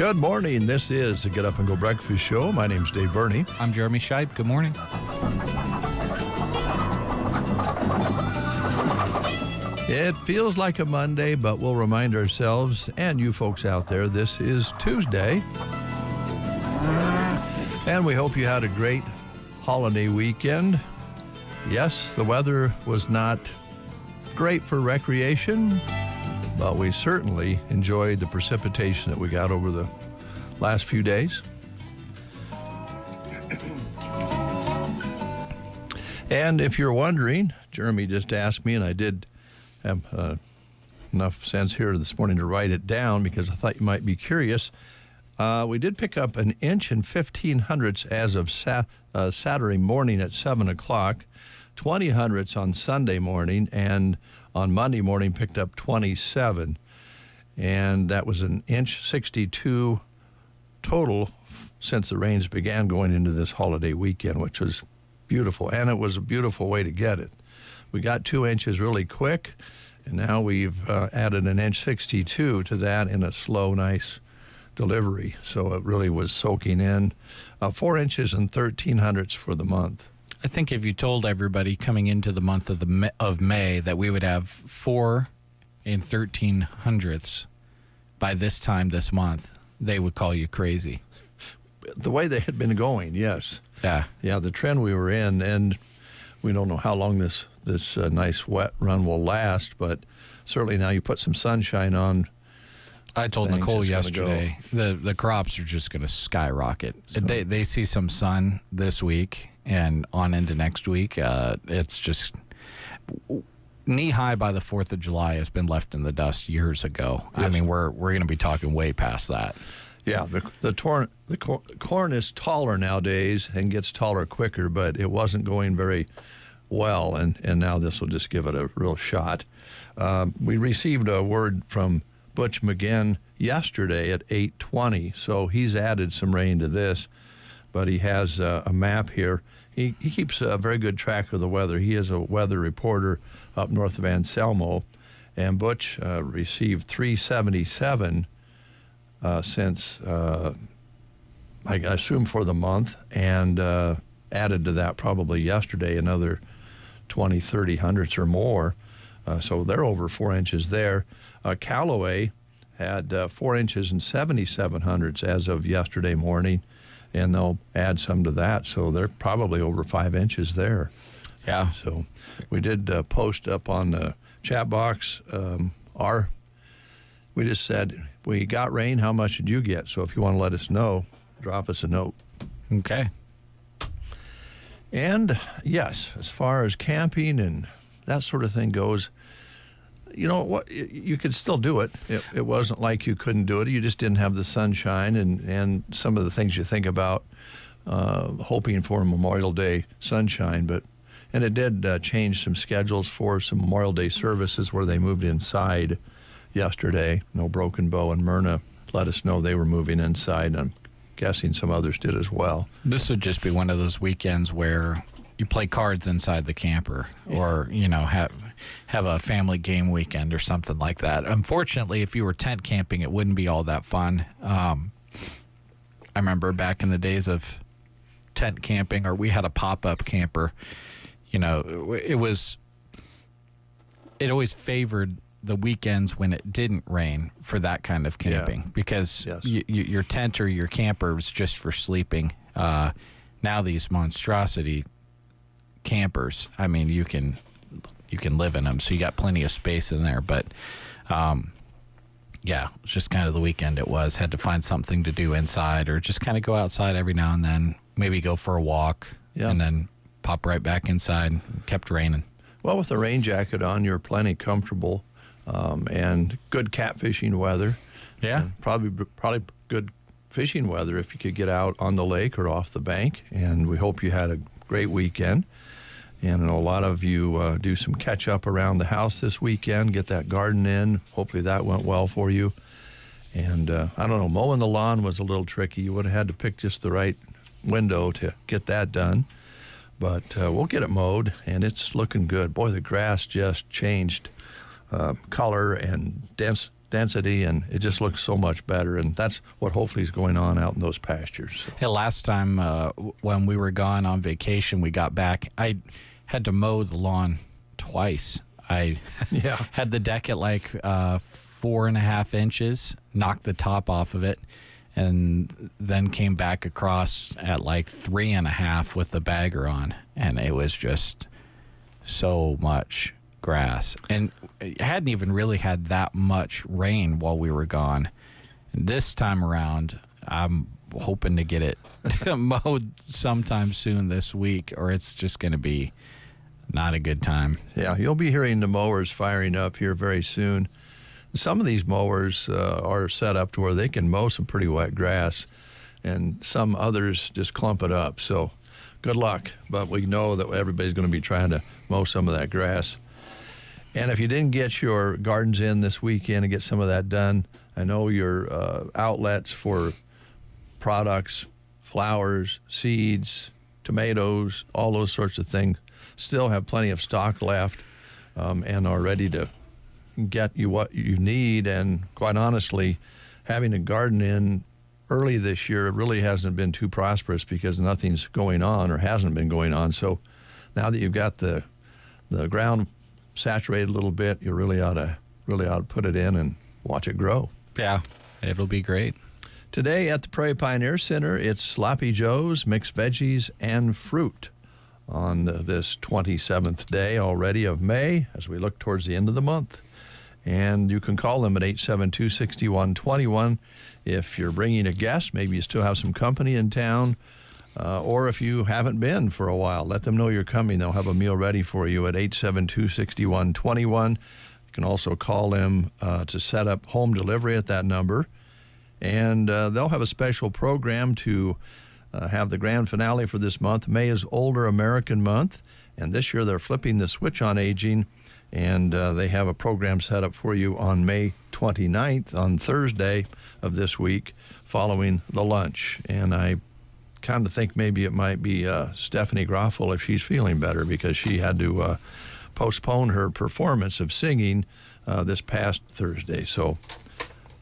Good morning. This is the Get Up and Go Breakfast Show. My name's Dave Burney. I'm Jeremy Scheib. Good morning. It feels like a Monday, but we'll remind ourselves and you folks out there, this is Tuesday. And we hope you had a great holiday weekend. Yes, the weather was not great for recreation, but we certainly enjoyed the precipitation that we got over the last few days. And if you're wondering, Jeremy just asked me, and I did have enough sense here this morning to write it down because I thought you might be curious. We did pick up 1 inch and 15 hundredths as of Saturday morning at 7 o'clock, 20 hundredths on Sunday morning, and on Monday morning picked up 27. And that was 1 inch 62 total since the rains began going into this holiday weekend, which was beautiful. And it was a beautiful way to get it. We got 2 inches really quick, and now we've added 1 inch 62 to that in a slow, nice delivery. So it really was soaking in. 4 inches and 13 hundredths for the month. I think if you told everybody coming into the month of May that we would have 4 and 13 hundredths by this time this month, they would call you crazy. The way they had been going, yes. Yeah. Yeah, the trend we were in, and we don't know how long this nice wet run will last, but certainly now you put some sunshine on. I told Nicole yesterday the crops are just going to skyrocket. So, they see some sun this week and on into next week. It's just knee high by the 4th of July has been left in the dust years ago. Yes. I mean, we're going to be talking way past that. Yeah, the corn is taller nowadays and gets taller quicker, but it wasn't going very well, and now this will just give it a real shot. We received a word from Butch McGinn yesterday at 8:20, so he's added some rain to this, but he has a map here. He keeps a very good track of the weather. He is a weather reporter up north of Anselmo, and Butch received 377 since, I assume for the month, and added to that probably yesterday another 20, 30 hundredths or more. So they're over 4 inches there. Callaway had 4 inches and 77 hundredths as of yesterday morning, and they'll add some to that. So they're probably over 5 inches there. Yeah. So we did post up on the chat box we just said, we got rain, how much did you get? So if you want to let us know, drop us a note. Okay. And yes, as far as camping and that sort of thing goes, you know what, you could still do it. It wasn't like you couldn't do it. You just didn't have the sunshine and some of the things you think about hoping for Memorial Day sunshine. And it did change some schedules for some Memorial Day services where they moved inside yesterday. No Broken Bow and Myrna let us know they were moving inside. I'm guessing some others did as well. This would just be one of those weekends where you play cards inside the camper, or have a family game weekend or something like that. Unfortunately, if you were tent camping, it wouldn't be all that fun. I remember back in the days of tent camping, or we had a pop-up camper. It always favored the weekends when it didn't rain for that kind of camping, because your tent or your camper was just for sleeping. Now these monstrosity campers, I mean, you can live in them, so you got plenty of space in there. But it's just kind of the weekend it was. Had to find something to do inside, or just kind of go outside every now and then, maybe go for a walk, and then pop right back inside. Kept raining. Well, with a rain jacket on, you're plenty comfortable, and good catfishing weather. Yeah. And probably good fishing weather if you could get out on the lake or off the bank. And we hope you had a great weekend. And a lot of you do some catch up around the house this weekend, get that garden in. Hopefully that went well for you. And I don't know, mowing the lawn was a little tricky. You would have had to pick just the right window to get that done. But we'll get it mowed, and it's looking good. Boy, the grass just changed color and density, and it just looks so much better. And that's what hopefully is going on out in those pastures. So. Hey, last time when we were gone on vacation, we got back. I had to mow the lawn twice. I had the deck at like 4.5 inches, knocked the top off of it, and then came back across at like 3.5 with the bagger on, and it was just so much grass. And it hadn't even really had that much rain while we were gone. This time around, I'm hoping to get it mowed sometime soon this week, or it's just going to be not a good time. Yeah, you'll be hearing the mowers firing up here very soon. Some of these mowers are set up to where they can mow some pretty wet grass, and some others just clump it up. So good luck, but we know that everybody's going to be trying to mow some of that grass. And if you didn't get your gardens in this weekend and get some of that done, I know your outlets for products, flowers, seeds, tomatoes, all those sorts of things still have plenty of stock left and are ready to get you what you need. And quite honestly, having a garden in early this year really hasn't been too prosperous because nothing's going on or hasn't been going on. So now that you've got the ground saturated a little bit, you really ought to put it in and watch it grow. Yeah, it'll be great. Today at the Prairie Pioneer Center, it's Sloppy Joe's, mixed veggies, and fruit on this 27th day already of May as we look towards the end of the month. And you can call them at 872-6121 if you're bringing a guest. Maybe you still have some company in town. Or if you haven't been for a while, let them know you're coming. They'll have a meal ready for you at 872-6121. You can also call them to set up home delivery at that number. And they'll have a special program to have the grand finale for this month. May is Older American Month, and this year they're flipping the switch on aging, and they have a program set up for you on May 29th, on Thursday of this week, following the lunch. And I kind of think maybe it might be Stephanie Groffel if she's feeling better, because she had to postpone her performance of singing this past Thursday. So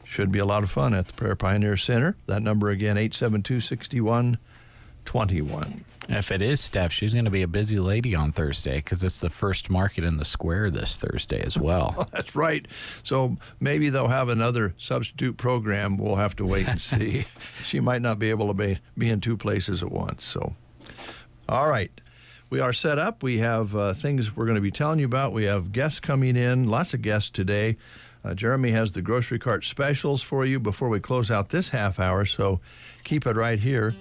should be a lot of fun at the Prairie Pioneer Center. That number again, 872-6121. If it is Steph, she's going to be a busy lady on Thursday because it's the first market in the square this Thursday as well. That's right. So maybe they'll have another substitute program. We'll have to wait and see. She might not be able to be in two places at once. So, all right. We are set up. We have things we're going to be telling you about. We have guests coming in, lots of guests today. Jeremy has the grocery cart specials for you before we close out this half hour, so keep it right here.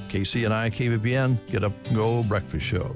KCNI, KBBN, Get Up and Go Breakfast Show.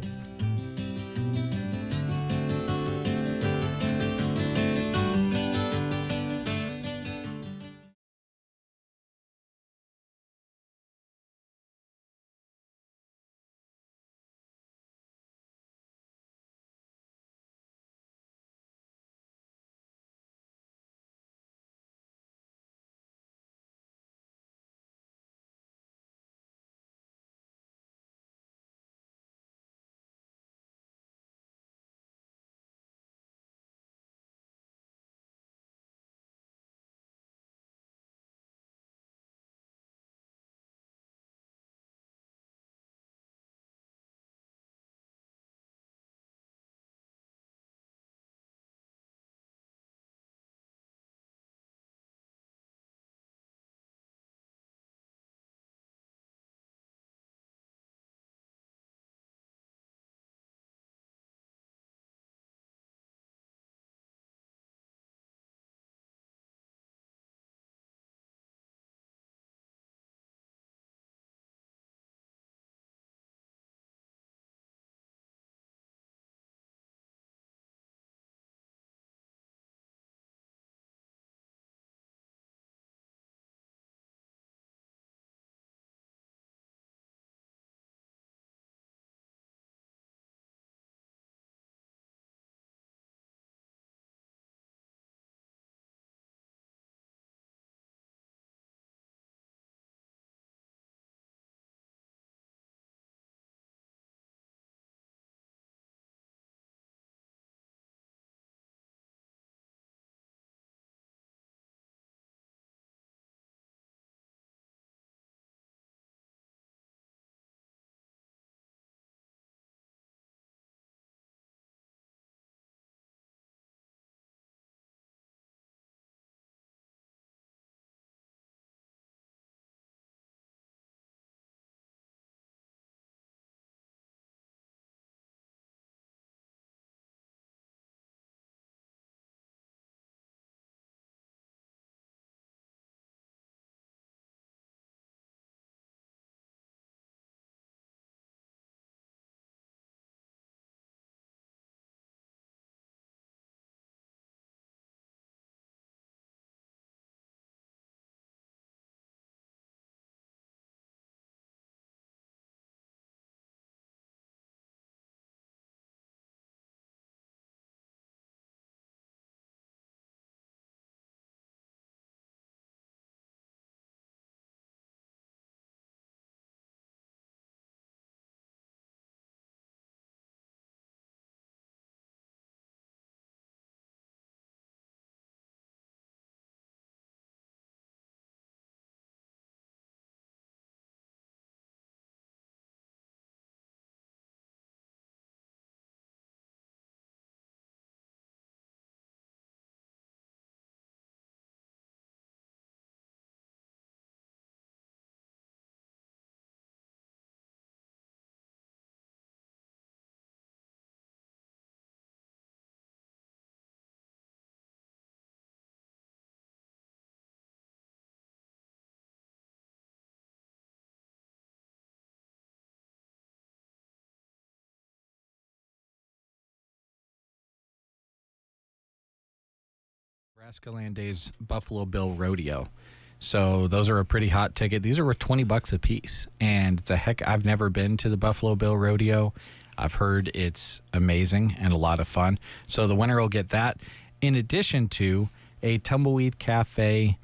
Nebraska Land Days Buffalo Bill Rodeo. So those are a pretty hot ticket. These are worth $20 a piece, and it's a heck. I've never been to the Buffalo Bill Rodeo. I've heard it's amazing and a lot of fun. So the winner will get that, in addition to a Tumbleweed Cafe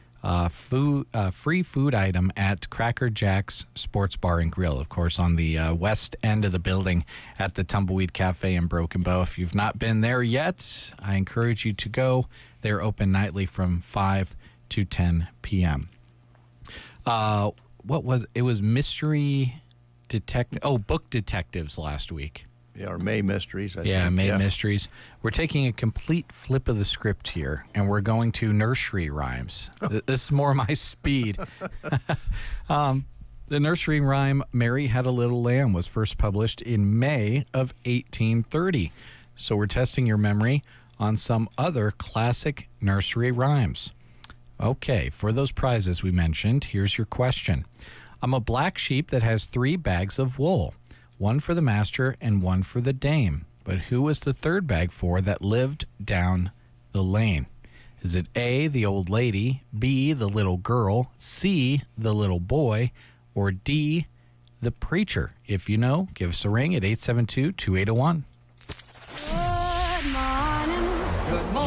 free food item at Cracker Jack's Sports Bar and Grill, of course, on the west end of the building at the Tumbleweed Cafe in Broken Bow. If you've not been there yet, I encourage you to go. They're open nightly from 5 to 10 p.m. It was Mystery Detective. Oh, Book Detectives last week. Yeah, or May Mysteries. I Yeah, think. May Mysteries. We're taking a complete flip of the script here, and we're going to nursery rhymes. This is more my speed. The nursery rhyme, Mary Had a Little Lamb, was first published in May of 1830. So we're testing your memory on some other classic nursery rhymes. Okay, for those prizes we mentioned, here's your question. I'm a black sheep that has 3 bags of wool. One for the master and one for the dame. But who was the third bag for that lived down the lane? Is it A, the old lady, B, the little girl, C, the little boy, or D, the preacher? If you know, give us a ring at 872-2801.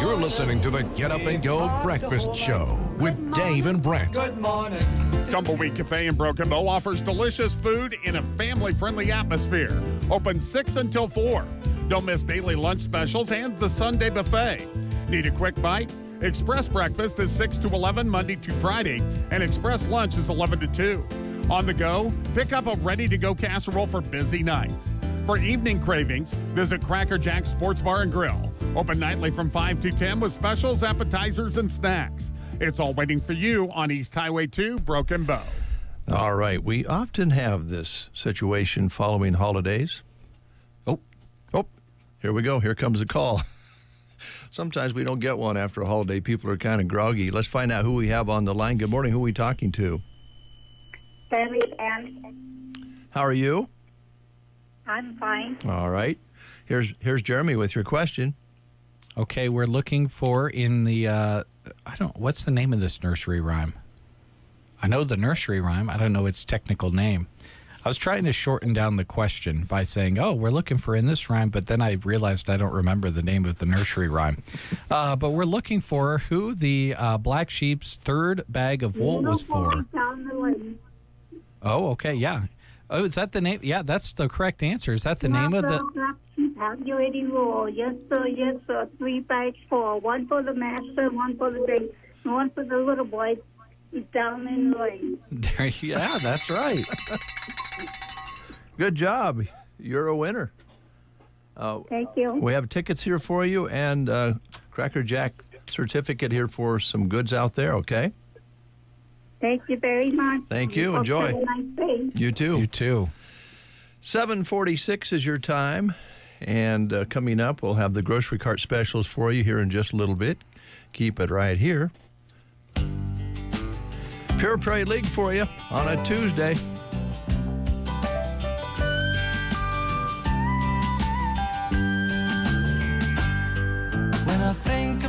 You're listening to the Get Up and Go Breakfast Show with Dave and Brent. Good morning. Tumbleweed Cafe in Broken Bow offers delicious food in a family-friendly atmosphere. Open 6 until 4. Don't miss daily lunch specials and the Sunday buffet. Need a quick bite? Express breakfast is 6 to 11 Monday to Friday, and express lunch is 11 to 2. On the go, pick up a ready-to-go casserole for busy nights. For evening cravings, visit Cracker Jack's Sports Bar and Grill. Open nightly from 5 to 10 with specials, appetizers, and snacks. It's all waiting for you on East Highway 2, Broken Bow. All right. We often have this situation following holidays. Oh, here we go. Here comes the call. Sometimes we don't get one after a holiday. People are kind of groggy. Let's find out who we have on the line. Good morning. Who are we talking to? Barry Ann. How are you? I'm fine. All right. Here's Jeremy with your question. Okay, we're looking for in the, what's the name of this nursery rhyme? I know the nursery rhyme. I don't know its technical name. I was trying to shorten down the question by saying, we're looking for in this rhyme, but then I realized I don't remember the name of the nursery rhyme. But we're looking for who the black sheep's third bag of wool was for. Oh, okay, yeah. Oh, is that the name? Yeah, that's the correct answer. Is that the name of the... Black sheep have you any wool? Yes, sir, yes, sir. 3 bags for. One for the master, one for the dame, one for the little boy down in the lane. Yeah, that's right. Good job. You're a winner. Thank you. We have tickets here for you and Cracker Jack certificate here for some goods out there, okay? Thank you very much. Thank you. Enjoy. Have a nice day. You too. You too. 7:46 is your time. And coming up, we'll have the grocery cart specials for you here in just a little bit. Keep it right here. Pure Prairie League for you on a Tuesday. When I think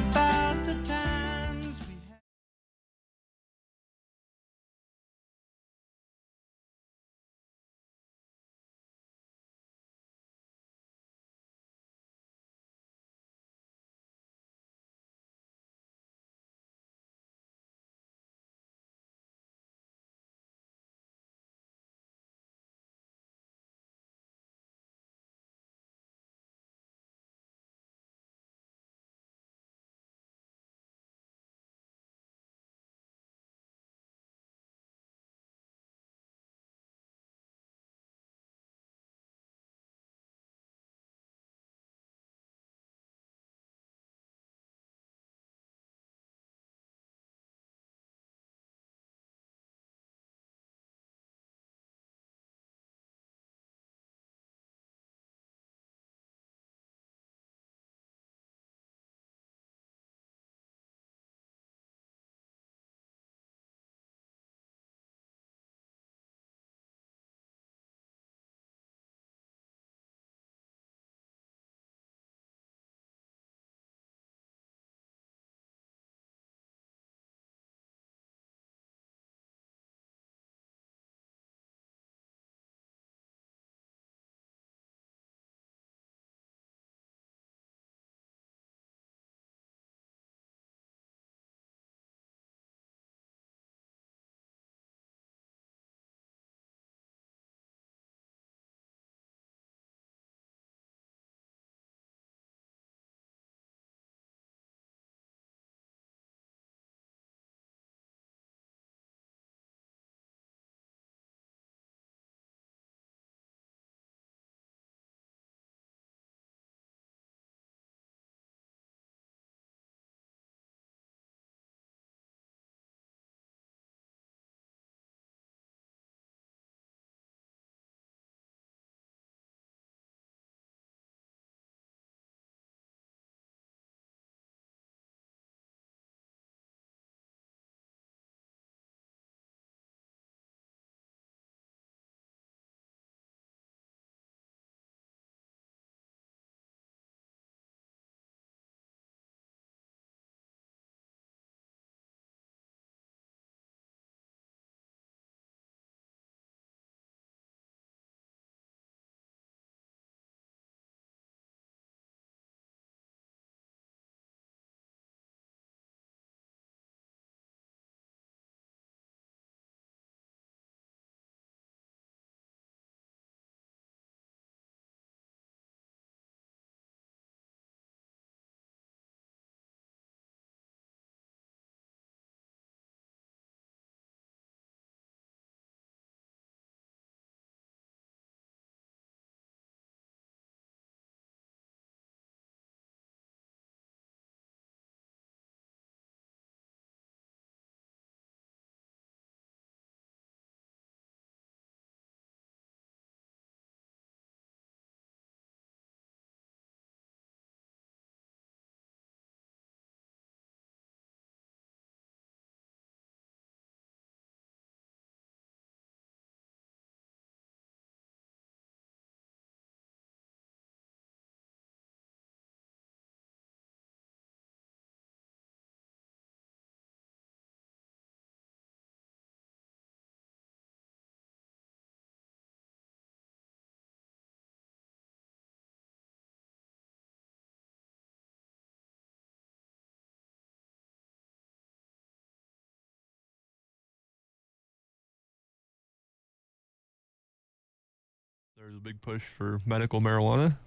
There's a big push for medical marijuana.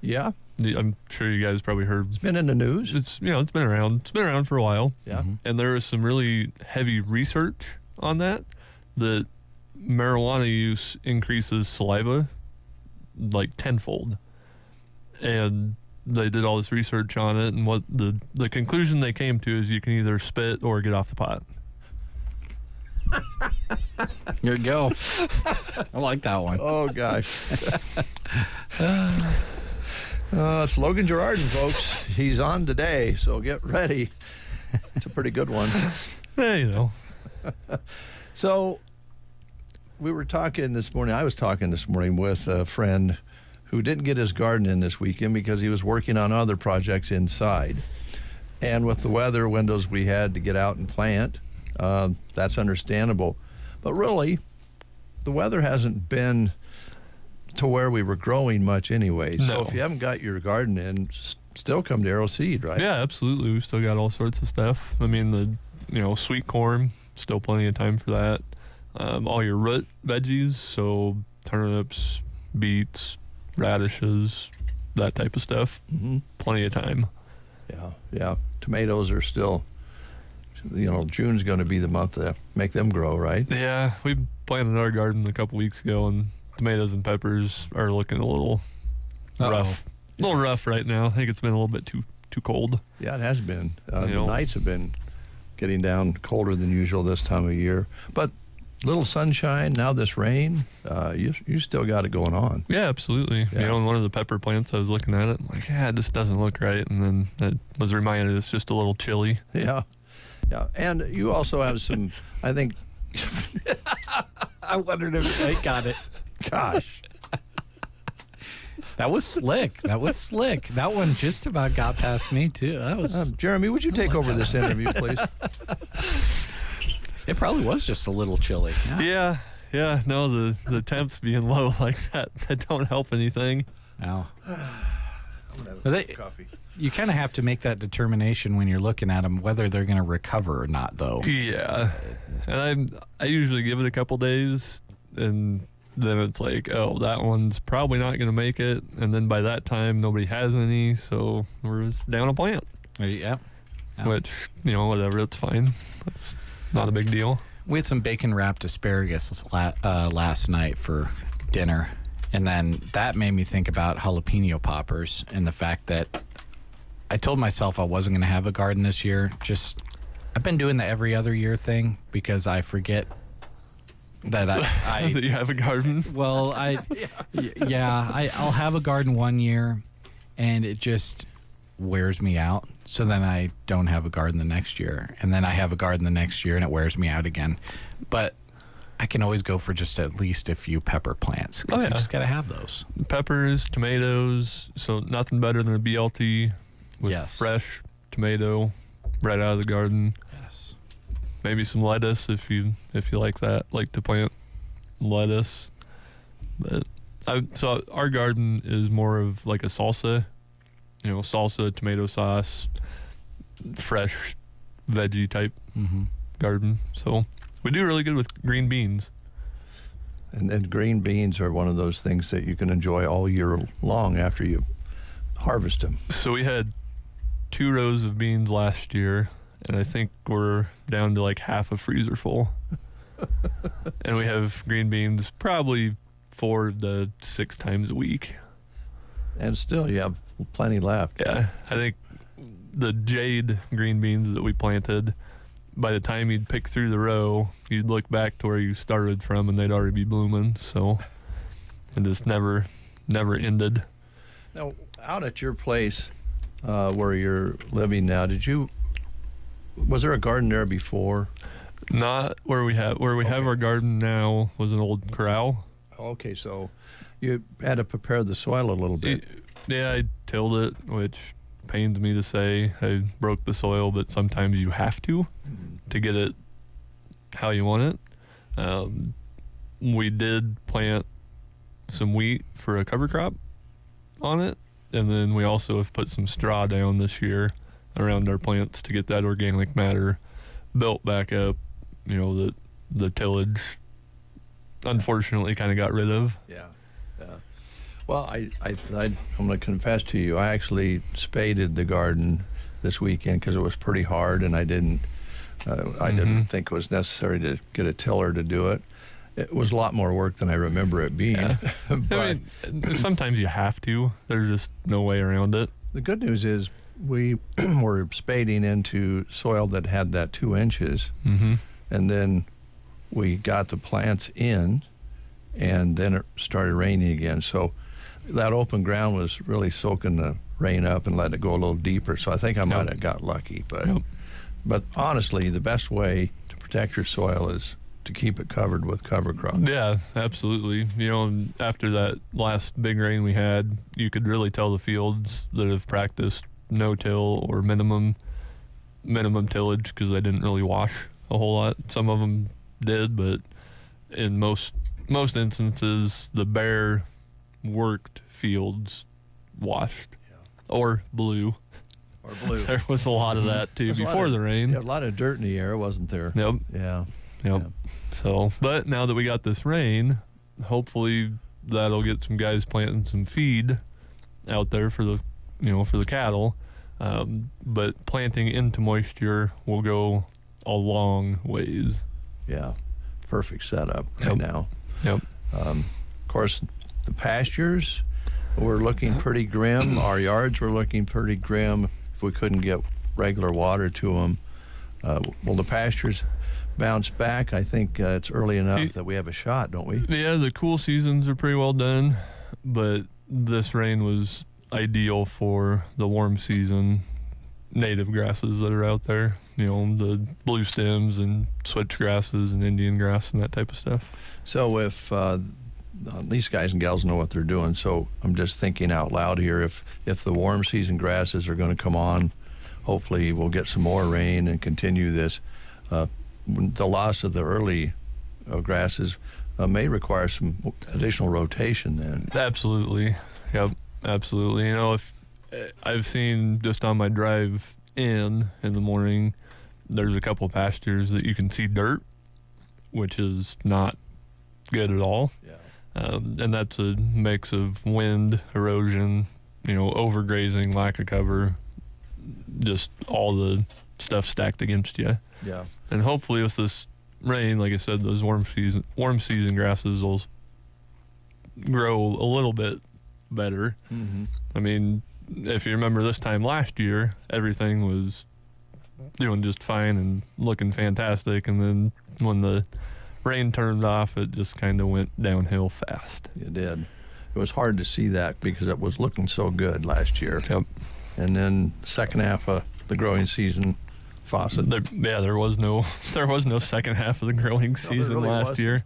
Yeah, I'm sure you guys probably heard. it's been in the news. It's it's been around. It's been around for a while. Yeah. And there is some really heavy research on that marijuana use increases saliva like tenfold. And they did all this research on it, and what the conclusion they came to is you can either spit or get off the pot. Here you go. I like that one. Oh gosh. It's Logan Girardin, folks. He's on today, so get ready. It's a pretty good one. Hey, So we were talking this morning. I was talking this morning with a friend who didn't get his garden in this weekend because he was working on other projects inside. And with the weather windows we had to get out and plant, that's understandable. But really, the weather hasn't been to where we were growing much anyway. So No. if you haven't got your garden in, still come to Arrow Seed, right? yeah, absolutely. We've still got all sorts of stuff. I mean, sweet corn, still plenty of time for that. All your root veggies, so turnips, beets, radishes, that type of stuff. Mm-hmm. Plenty of time. Yeah. Tomatoes are still, June's going to be the month to make them grow, right? Yeah, we planted our garden a couple weeks ago, and tomatoes and peppers are looking a little rough. A little rough right now. I think it's been a little bit too cold. Yeah, it has been. The know. nights have been getting down colder than usual this time of year. But little sunshine, now this rain, you still got it going on. Yeah, absolutely. Yeah. One of the pepper plants, I was looking at it, I'm like, yeah, it just doesn't look right. And then I was reminded it's just a little chilly. Yeah. And you also have some, I think, I wondered if I got it. gosh. That was slick. That one just about got past me, too. That was. Jeremy, would you take over this interview, please? It probably was just a little chilly. Yeah. No, the temps being low like that don't help anything. No. I'm gonna have coffee. You kind of have to make that determination when you're looking at them whether they're going to recover or not, though. Yeah. And I usually give it a couple days, and then it's like, oh, that one's probably not going to make it. And then by that time, nobody has any, so we're just down a plant. Yeah. Which, whatever, it's fine. That's not a big deal. We had some bacon-wrapped asparagus last night for dinner, and then that made me think about jalapeno poppers and the fact that I told myself I wasn't going to have a garden this year. I've been doing the every other year thing because I forget that I that you have a garden. Well, I'll have a garden one year, and it just wears me out. So then I don't have a garden the next year, and then I have a garden the next year, and it wears me out again. But I can always go for just at least a few pepper plants. 'Cause you just got to have those. Peppers, tomatoes, so nothing better than a BLT with Yes. fresh tomato right out of the garden. Yes. Maybe some lettuce if you like that, like to plant lettuce. But so our garden is more of like a salsa, salsa, tomato sauce, fresh veggie type garden. So we do really good with green beans. And green beans are one of those things that you can enjoy all year long after you harvest them. So we had 2 rows of beans last year, and I think we're down to like half a freezer full. And we have green beans probably 4 to 6 times a week. And still, you have plenty left. Yeah, I think the jade green beans that we planted, by the time you'd pick through the row, you'd look back to where you started from, and they'd already be blooming. So it just never ended. Now, out at your place where you're living now, was there a garden there before? Not where we have our garden now was an old corral. Okay, so you had to prepare the soil a little bit. Yeah, I tilled it, which pains me to say. I broke the soil, but sometimes you have to get it how you want it. We did plant some wheat for a cover crop on it, and then we also have put some straw down this year around our plants to get that organic matter built back up. The tillage unfortunately kind of got rid of. Yeah. Well, I'm going to confess to you, I actually spaded the garden this weekend because it was pretty hard, and I didn't think it was necessary to get a tiller to do it. It was a lot more work than I remember it being. Yeah. But I mean, sometimes you have to. There's just no way around it. the good news is we were spading into soil that had that 2 inches, and then we got the plants in, and then it started raining again. So that open ground was really soaking the rain up and letting it go a little deeper. So I think I might have got lucky. But honestly, the best way to protect your soil is to keep it covered with cover crops. Yeah, absolutely. You know, after that last big rain we had, you could really tell the fields that have practiced no-till or minimum tillage because they didn't really wash a whole lot. Some of them did, but in most instances, the bare worked fields washed or blue. Or blue. There was a lot of that too before the rain. Yeah, a lot of dirt in the air, wasn't there? Yep. Yeah. So, but now that we got this rain, hopefully that'll get some guys planting some feed out there for the cattle. But planting into moisture will go a long ways. Yeah. Perfect setup right now. Yep. Of course, the pastures were looking pretty grim. Our yards were looking pretty grim if we couldn't get regular water to them. Will the pastures bounce back? I think it's early enough that we have a shot, don't we? Yeah, the cool seasons are pretty well done, but this rain was ideal for the warm season native grasses that are out there. You know, the blue stems and switch grasses and Indian grass and that type of stuff. So if these guys and gals know what they're doing, so I'm just thinking out loud here, if the warm season grasses are going to come on, hopefully we'll get some more rain and continue this. The loss of the early grasses may require some additional rotation then. Absolutely. Yep, absolutely. You know, if I've seen just on my drive in the morning, there's a couple pastures that you can see dirt, which is not good at all. Yeah. And that's a mix of wind, erosion, overgrazing, lack of cover, just all the stuff stacked against you. Yeah. And hopefully with this rain, like I said, those warm season grasses will grow a little bit better. I mean, if you remember this time last year, everything was doing just fine and looking fantastic, and then when the rain turned off, it just kind of went downhill fast. It did. It was hard to see that because it was looking so good last year. Yep. And then second half of the growing season, faucet. There was no second half of the growing season really last wasn't. year.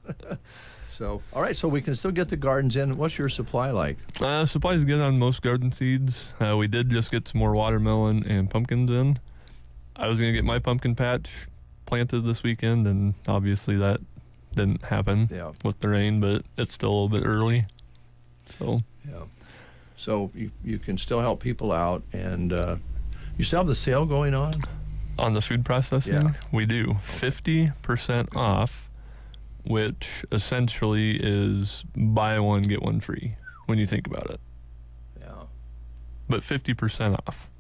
So, all right, so we can still get the gardens in. What's your supply like? Supply's good on most garden seeds. We did just get some more watermelon and pumpkins in. I was going to get my pumpkin patch planted this weekend, and obviously that didn't happen with the rain, but it's still a little bit early. So So you can still help people out, and you still have the sale going on the food processing. Yeah. We do 50% off, which essentially is buy one get one free when you think about it. Yeah. But 50% off.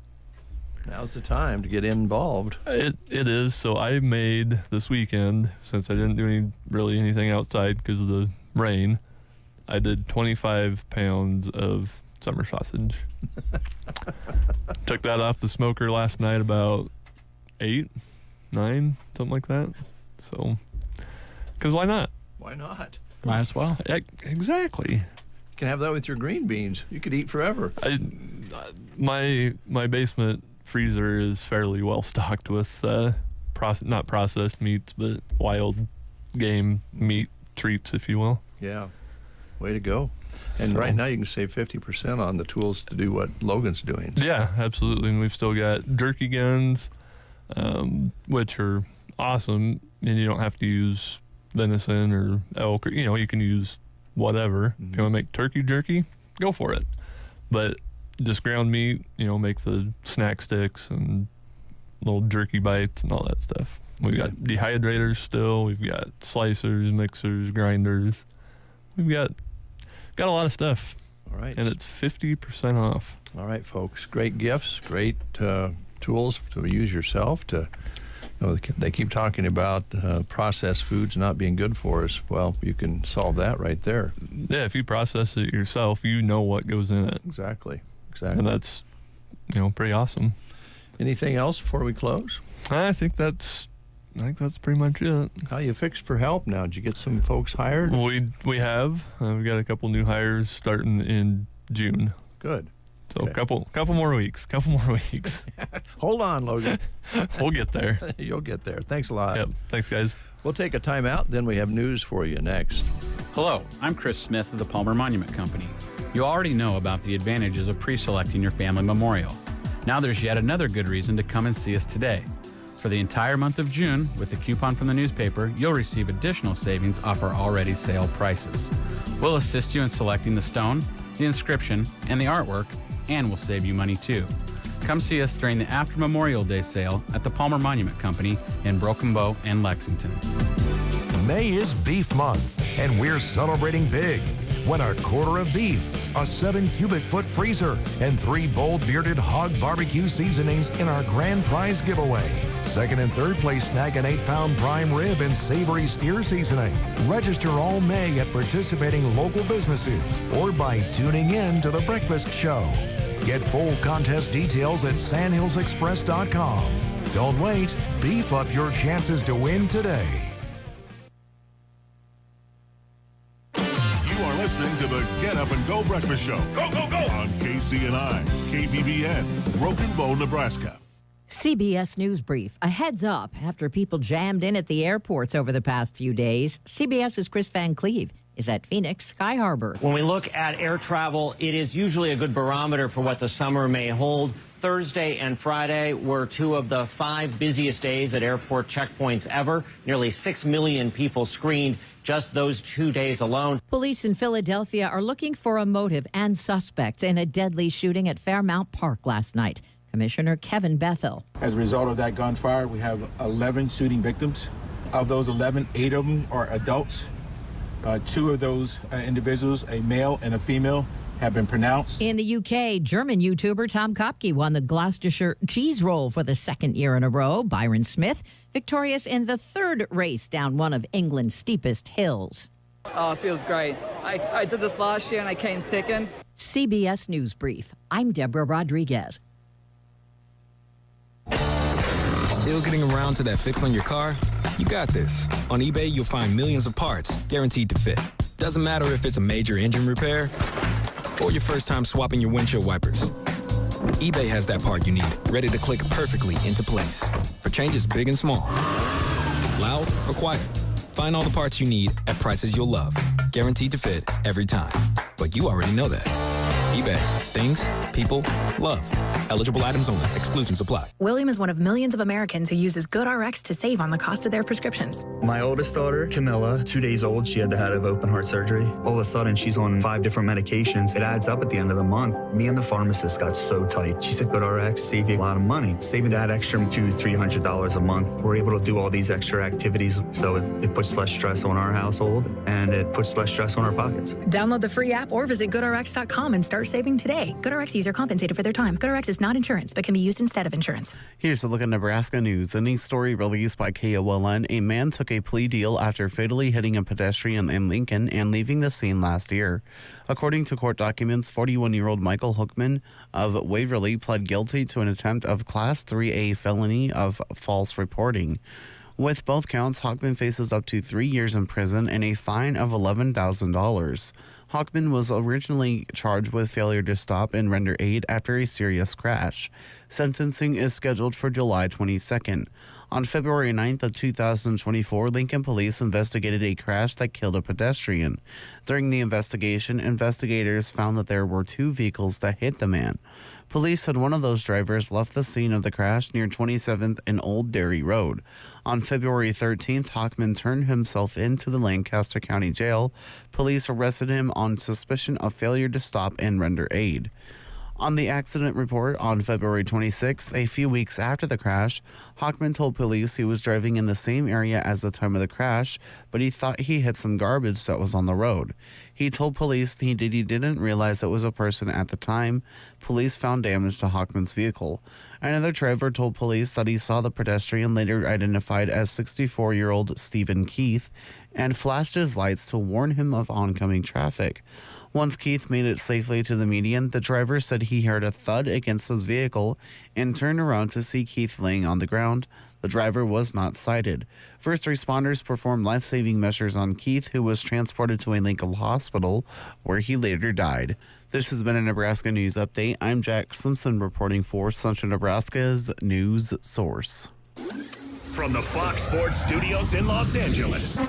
Now's the time to get involved. It is. So I made this weekend, since I didn't do anything outside because of the rain, I did 25 pounds of summer sausage. Took that off the smoker last night about 8, 9, something like that. So, because why not? Why not? Might as well. Exactly. You can have that with your green beans. You could eat forever. My basement freezer is fairly well stocked with not processed meats, but wild game meat treats, if you will. Yeah. Way to go. And right now you can save 50% on the tools to do what Logan's doing. Yeah, absolutely. And we've still got jerky guns, which are awesome. And you don't have to use venison or elk, or, you can use whatever. If you want to make turkey jerky, go for it. But just ground meat, make the snack sticks and little jerky bites and all that stuff. We've got dehydrators still. We've got slicers, mixers, grinders. We've got got a lot of stuff. All right. And it's 50% off. All right, folks. Great gifts, great tools to use yourself. They keep talking about processed foods not being good for us. Well, you can solve that right there. Yeah, if you process it yourself, you know what goes in it. Exactly. And that's, pretty awesome. Anything else before we close? I think that's pretty much it. How you fixed for help now? Did you get some folks hired? We have. We've got a couple new hires starting in June. Good. So Okay. couple more weeks. Hold on, Logan. We'll get there. You'll get there. Thanks a lot. Yep. Thanks, guys. We'll take a time out, then we have news for you next. Hello, I'm Chris Smith of the Palmer Monument Company. You already know about the advantages of pre-selecting your family memorial. Now there's yet another good reason to come and see us today. For the entire month of June, with a coupon from the newspaper, you'll receive additional savings off our already sale prices. We'll assist you in selecting the stone, the inscription, and the artwork, and we'll save you money too. Come see us during the After Memorial Day sale at the Palmer Monument Company in Broken Bow and Lexington. May is Beef Month, and we're celebrating big. Win a quarter of beef, a 7 cubic foot freezer, and 3 bold bearded hog barbecue seasonings in our grand prize giveaway. Second and third place snag an 8-pound prime rib and savory steer seasoning. Register all May at participating local businesses or by tuning in to The Breakfast Show. Get full contest details at sandhillsexpress.com. Don't wait. Beef up your chances to win today. You are listening to the Get Up and Go Breakfast Show. Go, go, go! On KCNI, KBBN, Broken Bow, Nebraska. CBS News Brief. A heads up after people jammed in at the airports over the past few days. CBS's Chris Van Cleve is at Phoenix Sky Harbor. When we look at air travel, it is usually a good barometer for what the summer may hold. Thursday and Friday were 2 of the 5 busiest days at airport checkpoints ever. Nearly 6 million people screened just those 2 days alone. Police in Philadelphia are looking for a motive and suspects in a deadly shooting at Fairmount Park last night. Commissioner Kevin Bethel. As a result of that gunfire, we have 11 shooting victims. Of those 11, 8 of them are adults. 2 of those individuals, a male and a female, have been pronounced. In the UK, German YouTuber Tom Kopke won the Gloucestershire Cheese Roll for the 2nd year in a row. Byron Smith, victorious in the 3rd race down one of England's steepest hills. Oh, it feels great. I did this last year and I came 2nd. CBS News Brief. I'm Deborah Rodriguez. Still getting around to that fix on your car? You got this. On eBay, you'll find millions of parts guaranteed to fit. Doesn't matter if it's a major engine repair or your first time swapping your windshield wipers. eBay has that part you need, ready to click perfectly into place for changes big and small. Loud or quiet. Find all the parts you need at prices you'll love. Guaranteed to fit every time. But you already know that. eBay. Things, people, love. Eligible items only. Exclusions apply. William is one of millions of Americans who uses GoodRx to save on the cost of their prescriptions. My oldest daughter, Camilla, 2 days old, she had to have open heart surgery. All of a sudden, she's on 5 different medications. It adds up at the end of the month. Me and the pharmacist got so tight. She said, GoodRx save you a lot of money. Saving that extra $200-300 a month. We're able to do all these extra activities, so it puts less stress on our household, and it puts less stress on our pockets. Download the free app or visit GoodRx.com and start saving today. GoodRx user compensated for their time. GoodRx is not insurance, but can be used instead of insurance. Here's a look at Nebraska news. A news story released by KOLN. A man took a plea deal after fatally hitting a pedestrian in Lincoln and leaving the scene last year. According to court documents, 41-year-old Michael Hookman of Waverly pled guilty to an attempt of Class 3A felony of false reporting. With both counts, Hockman faces up to 3 years in prison and a fine of $11,000. Hockman was originally charged with failure to stop and render aid after a serious crash. Sentencing is scheduled for July 22nd. On February 9th of 2024, Lincoln police investigated a crash that killed a pedestrian. During the investigation, investigators found that there were 2 vehicles that hit the man. Police said one of those drivers left the scene of the crash near 27th and Old Dairy Road. On February 13th, Hockman turned himself into the Lancaster County Jail. Police arrested him on suspicion of failure to stop and render aid. On the accident report on February 26th, a few weeks after the crash, Hockman told police he was driving in the same area as the time of the crash, but he thought he hit some garbage that was on the road. He told police he didn't realize it was a person at the time. Police found damage to Hockman's vehicle. Another driver told police that he saw the pedestrian, later identified as 64-year-old Stephen Keith, and flashed his lights to warn him of oncoming traffic. Once Keith made it safely to the median, the driver said he heard a thud against his vehicle and turned around to see Keith laying on the ground. The driver was not cited. First responders performed life-saving measures on Keith, who was transported to a local hospital, where he later died. This has been a Nebraska News Update. I'm Jack Simpson reporting for Central Nebraska's news source. From the Fox Sports Studios in Los Angeles,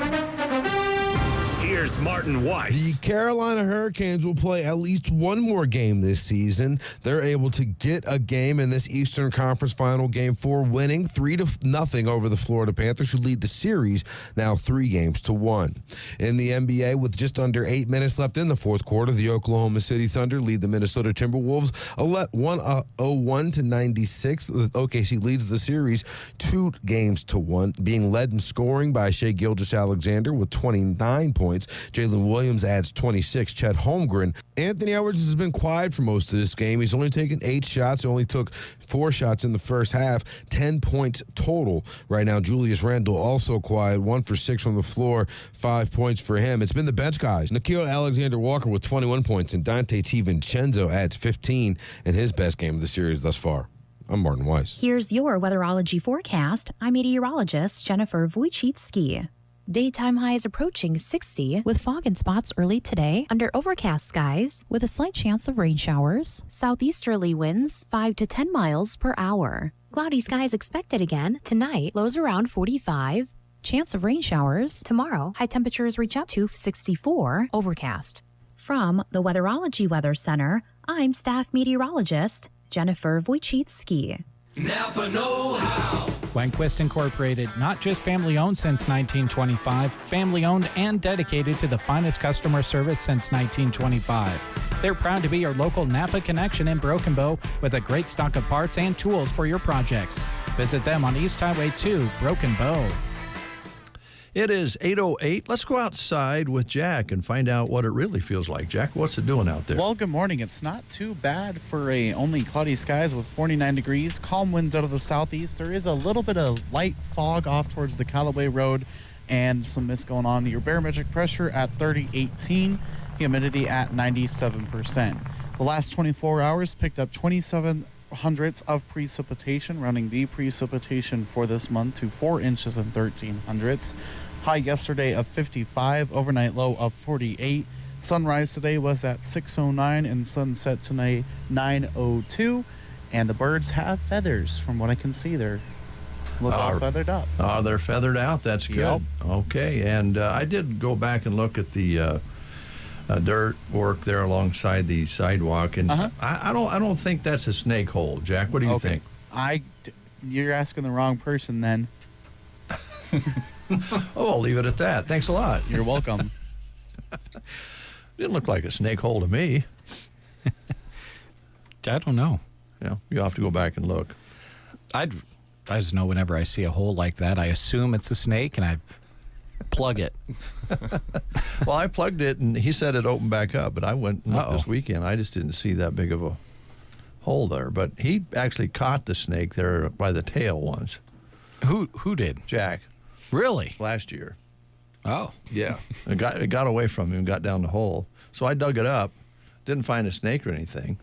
here's Martin Weiss. The Carolina Hurricanes will play at least one more game this season. They're able to get a game in this Eastern Conference Final Game 4, winning 3-0 over the Florida Panthers, who lead the series now 3-1. In the NBA, with just under 8 minutes left in the fourth quarter, the Oklahoma City Thunder lead the Minnesota Timberwolves 101-96. OKC leads the series 2-1, being led in scoring by Shai Gilgeous-Alexander with 29 points. Jalen Williams adds 26. Chet Holmgren. Anthony Edwards has been quiet for most of this game. He's only taken 8 shots. He only took 4 shots in the first half. 10 points total. Right now, Julius Randle also quiet. 1 for 6 from the floor. 5 points for him. It's been the bench guys. Nickeil Alexander-Walker with 21 points, and Dante DiVincenzo adds 15 in his best game of the series thus far. I'm Martin Weiss. Here's your weatherology forecast. I'm meteorologist Jennifer Wojcicki. Daytime highs approaching 60 with fog and spots early today under overcast skies with a slight chance of rain showers. Southeasterly winds 5 to 10 miles per hour. Cloudy skies expected again tonight, lows around 45. Chance of rain showers tomorrow. High temperatures reach up to 64. Overcast. From the Weatherology Weather Center, I'm staff meteorologist Jennifer Wojcicki. Napa know-how. Wenquist Incorporated, not just family-owned since 1925, family-owned and dedicated to the finest customer service since 1925. They're proud to be your local Napa connection in Broken Bow with a great stock of parts and tools for your projects. Visit them on East Highway 2, Broken Bow. It is 8:08. Let's go outside with Jack and find out what it really feels like. Jack, what's it doing out there? Well, good morning. It's not too bad for only cloudy skies with 49 degrees. Calm winds out of the southeast. There is a little bit of light fog off towards the Callaway Road and some mist going on. Your barometric pressure at 3018, humidity at 97%. The last 24 hours picked up 27 hundredths of precipitation, running the precipitation for this month to 4 inches and 13 hundredths. High yesterday of 55, overnight low of 48. Sunrise today was at 6:09 and sunset tonight 9:02. And the birds have feathers from what I can see. They're all feathered up. Oh, they're feathered out. That's good. Yep. Okay, and I did go back and look at the dirt work there alongside the sidewalk, and I don't think that's a snake hole, Jack. What do you think? You're asking the wrong person then. Oh, I'll leave it at that. Thanks a lot. You're welcome. Didn't look like a snake hole to me. I don't know. Yeah, you'll have to go back and look. I just know whenever I see a hole like that, I assume it's a snake, and I plug it. Well, I plugged it, and he said it opened back up, but I went and looked this weekend. I just didn't see that big of a hole there. But he actually caught the snake there by the tail once. Who did? Jack. Really? Last year. Oh. Yeah. It got away from him and got down the hole. So I dug it up. Didn't find a snake or anything,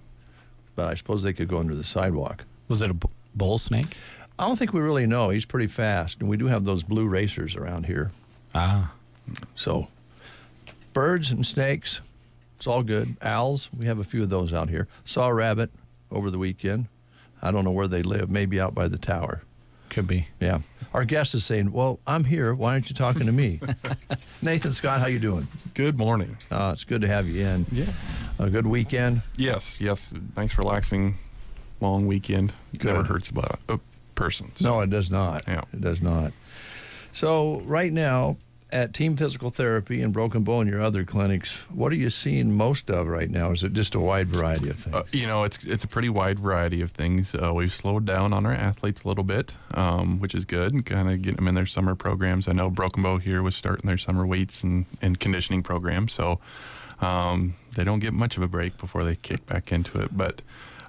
but I suppose they could go under the sidewalk. Was it a bull snake? I don't think we really know. He's pretty fast, and we do have those blue racers around here. Ah. So birds and snakes, it's all good. Owls, we have a few of those out here. Saw a rabbit over the weekend. I don't know where they live. Maybe out by the tower. Could be. Yeah. Our guest is saying, well, I'm here. Why aren't you talking to me? Nathan Scott, how you doing? Good morning. It's good to have you in. Yeah. A good weekend? Yes. Nice, relaxing, long weekend. Good. Never hurts about a person. So. No, it does not. Yeah. It does not. So right now, at Team Physical Therapy and Broken Bone, your other clinics, what are you seeing most of right now? Is it just a wide variety of things? It's a pretty wide variety of things. We've slowed down on our athletes a little bit, which is good, and kind of getting them in their summer programs. I know Broken Bow here was starting their summer weights and conditioning program, so they don't get much of a break before they kick back into it. But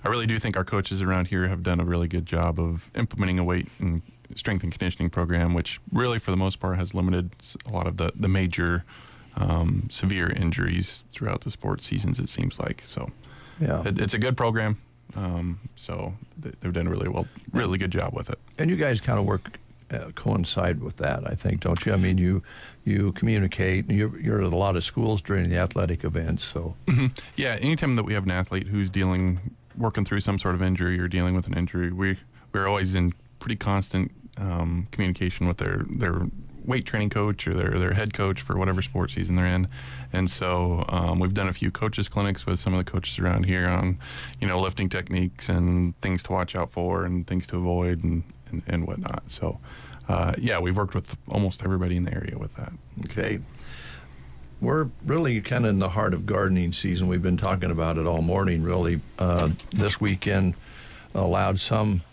I really do think our coaches around here have done a really good job of implementing a weight and strength and conditioning program, which really for the most part has limited a lot of the major severe injuries throughout the sports seasons, it seems like. So yeah, it's a good program. So they've done a really good job with it. And you guys kind of work coincide with that, I think, don't you? I mean, you communicate, and you're at a lot of schools during the athletic events. So yeah, anytime that we have an athlete who's working through some sort of injury or dealing with an injury, we're always in pretty constant communication with their weight training coach or their head coach for whatever sports season they're in. And so we've done a few coaches clinics with some of the coaches around here on, lifting techniques and things to watch out for and things to avoid and whatnot. So we've worked with almost everybody in the area with that. Okay. We're really kind of in the heart of gardening season. We've been talking about it all morning, really. This weekend allowed some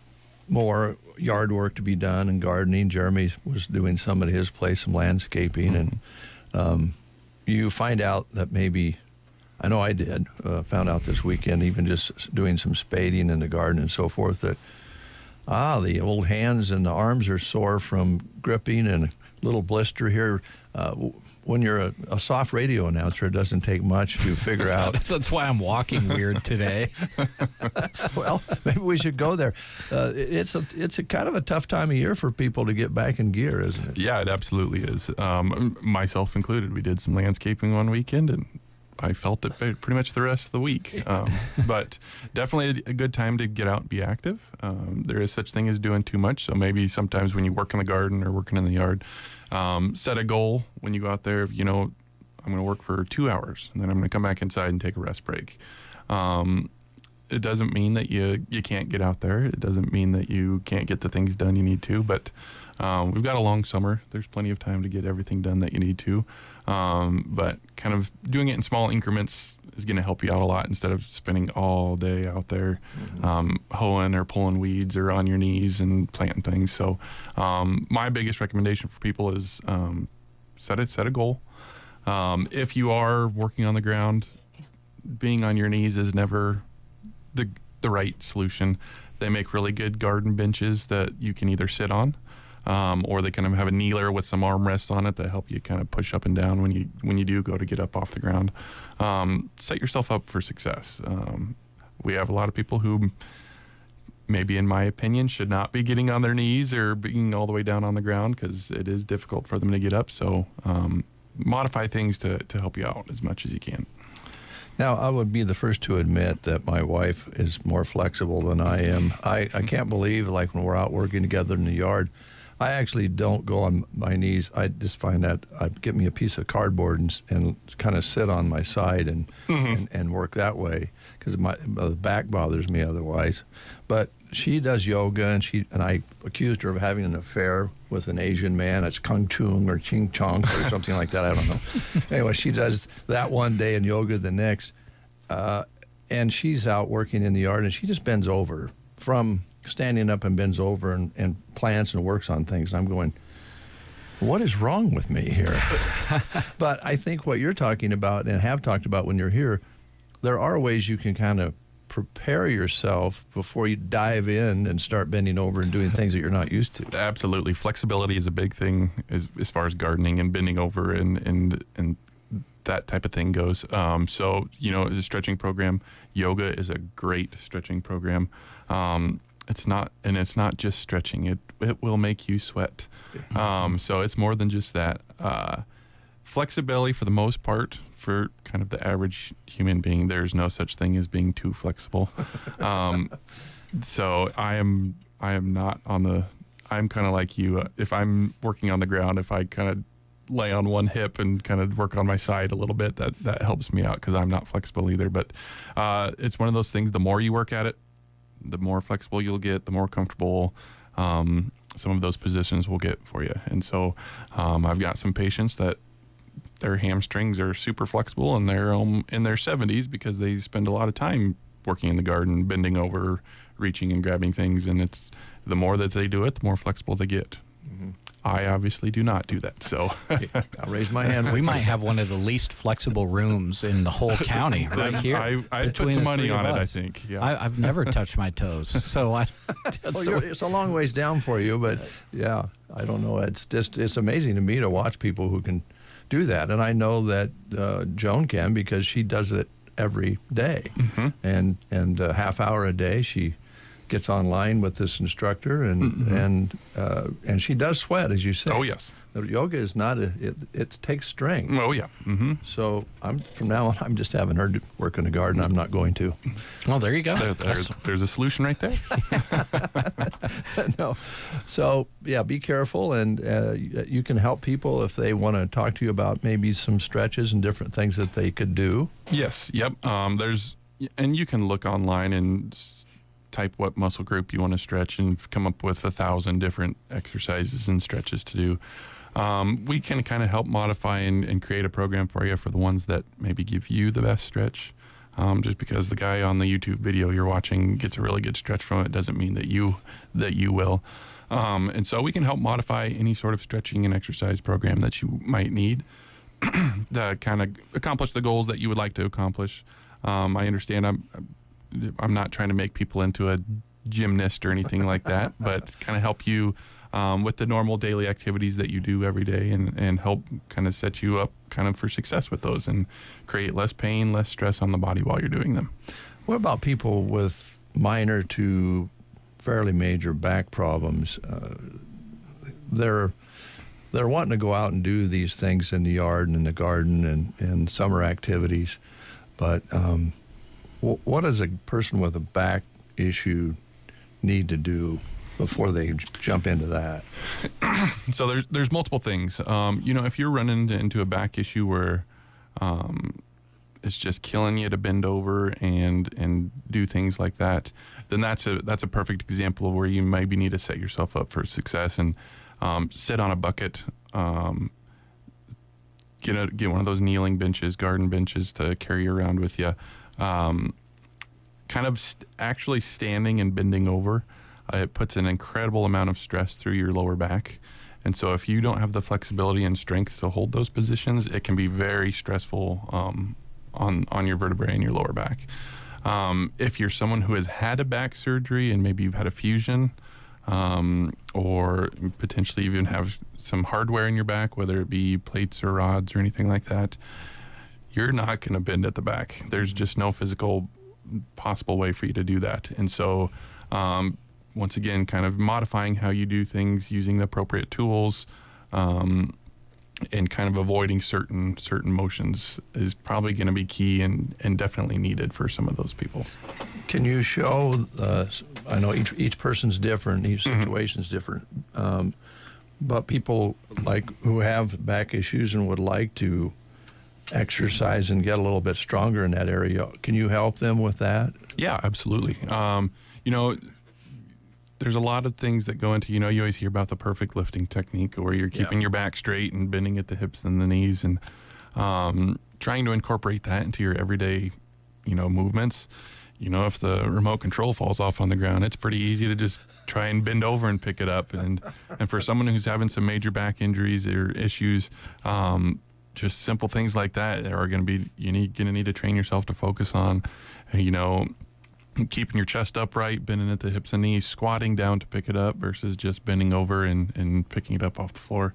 more yard work to be done and gardening. Jeremy was doing some at his place, some landscaping, and you find out that maybe, I know I did, found out this weekend, even just doing some spading in the garden and so forth, that the old hands and the arms are sore from gripping and a little blister here. When you're a soft radio announcer, it doesn't take much to figure out. That's why I'm walking weird today. Well, maybe we should go there. It's a kind of a tough time of year for people to get back in gear, isn't it? Yeah, it absolutely is. Myself included. We did some landscaping one weekend, and I felt it pretty much the rest of the week. But definitely a good time to get out and be active. There is such thing as doing too much. So maybe sometimes when you work in the garden or working in the yard, set a goal when you go out there. I'm going to work for 2 hours, and then I'm going to come back inside and take a rest break. It doesn't mean that you can't get out there. It doesn't mean that you can't get the things done you need to. But we've got a long summer. There's plenty of time to get everything done that you need to. But kind of doing it in small increments is going to help you out a lot instead of spending all day out there hoeing or pulling weeds or on your knees and planting things. So my biggest recommendation for people is set a goal. If you are working on the ground, being on your knees is never the right solution. They make really good garden benches that you can either sit on, or they kind of have a kneeler with some armrests on it that help you kind of push up and down when you do go to get up off the ground. Set yourself up for success. We have a lot of people who maybe, in my opinion, should not be getting on their knees or being all the way down on the ground because it is difficult for them to get up. So modify things to help you out as much as you can. Now, I would be the first to admit that my wife is more flexible than I am. I can't believe, like, when we're out working together in the yard, I actually don't go on my knees. I just find that I get me a piece of cardboard and kind of sit on my side and work that way because the back bothers me otherwise. But she does yoga, and I accused her of having an affair with an Asian man. It's Kung Chung or Ching Chong or something like that. I don't know. Anyway, she does that one day and yoga the next. And she's out working in the yard, and she just bends over from standing up and bends over and plants and works on things. And I'm going, what is wrong with me here? But I think what you're talking about and have talked about when you're here, there are ways you can kind of prepare yourself before you dive in and start bending over and doing things that you're not used to. Absolutely. Flexibility is a big thing as far as gardening and bending over and that type of thing goes. So, as a stretching program, yoga is a great stretching program. It's not just stretching. It will make you sweat. So it's more than just that. Flexibility, for the most part, for kind of the average human being, there's no such thing as being too flexible. So I am not I'm kind of like you. If I'm working on the ground, if I kind of lay on one hip and kind of work on my side a little bit, that helps me out because I'm not flexible either. But it's one of those things, the more you work at it, the more flexible you'll get, the more comfortable some of those positions will get for you. And so I've got some patients that their hamstrings are super flexible and they're in their 70s because they spend a lot of time working in the garden, bending over, reaching and grabbing things. And it's the more that they do it, the more flexible they get. Mm-hmm. I obviously do not do that. So I'll raise my hand. We might have one of the least flexible rooms in the whole county right here. I put some money on it, I think. Yeah. I've never touched my toes. So it's a long ways down for you, but yeah, I don't know. It's amazing to me to watch people who can do that. And I know that Joan can because she does it every day. Mm-hmm. And a half hour a day she gets online with this instructor and she does sweat, as you say. Oh yes. Yoga is not it takes strength. Oh yeah. Mm-hmm. So from now on I'm just having her work in the garden. I'm not going to. Well, there you go. There's a solution right there. No. So yeah, be careful, and you can help people if they want to talk to you about maybe some stretches and different things that they could do. Yes. Yep. And you can look online and type what muscle group you want to stretch and come up with 1,000 different exercises and stretches to do. We can kind of help modify and create a program for you for the ones that maybe give you the best stretch. Just because the guy on the YouTube video you're watching gets a really good stretch from it doesn't mean that you will. And so we can help modify any sort of stretching and exercise program that you might need to kind of accomplish the goals that you would like to accomplish. I understand I'm not trying to make people into a gymnast or anything like that, but kind of help you with the normal daily activities that you do every day and help kind of set you up kind of for success with those and create less pain, less stress on the body while you're doing them. What about people with minor to fairly major back problems? They're wanting to go out and do these things in the yard and in the garden and summer activities, but what does a person with a back issue need to do before they jump into that? So there's multiple things. If you're running into a back issue where it's just killing you to bend over and do things like that, then that's a perfect example of where you maybe need to set yourself up for success and sit on a bucket. Get one of those kneeling benches, garden benches to carry around with you. Kind of actually standing and bending over, it puts an incredible amount of stress through your lower back. And so if you don't have the flexibility and strength to hold those positions, it can be very stressful on your vertebrae and your lower back. If you're someone who has had a back surgery and maybe you've had a fusion, or potentially even have some hardware in your back, whether it be plates or rods or anything like that, you're not going to bend at the back. There's just no physical possible way for you to do that. And so, once again, kind of modifying how you do things, using the appropriate tools, and kind of avoiding certain motions is probably going to be key and definitely needed for some of those people. Can you show, I know each person's different, each situation's different, but people like who have back issues and would like to exercise and get a little bit stronger in that area, can you help them with that? Yeah, absolutely. There's a lot of things that go into, you always hear about the perfect lifting technique where you're keeping your back straight and bending at the hips and the knees and trying to incorporate that into your everyday, movements. If the remote control falls off on the ground, it's pretty easy to just try and bend over and pick it up. And for someone who's having some major back injuries or issues, just simple things like that are going to be, going to need to train yourself to focus on, keeping your chest upright, bending at the hips and knees, squatting down to pick it up versus just bending over and picking it up off the floor.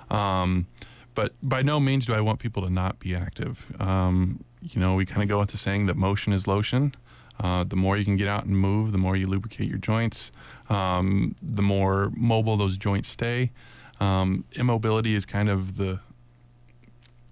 But by no means do I want people to not be active. We kind of go with the saying that motion is lotion. The more you can get out and move, the more you lubricate your joints, the more mobile those joints stay. Immobility is kind of the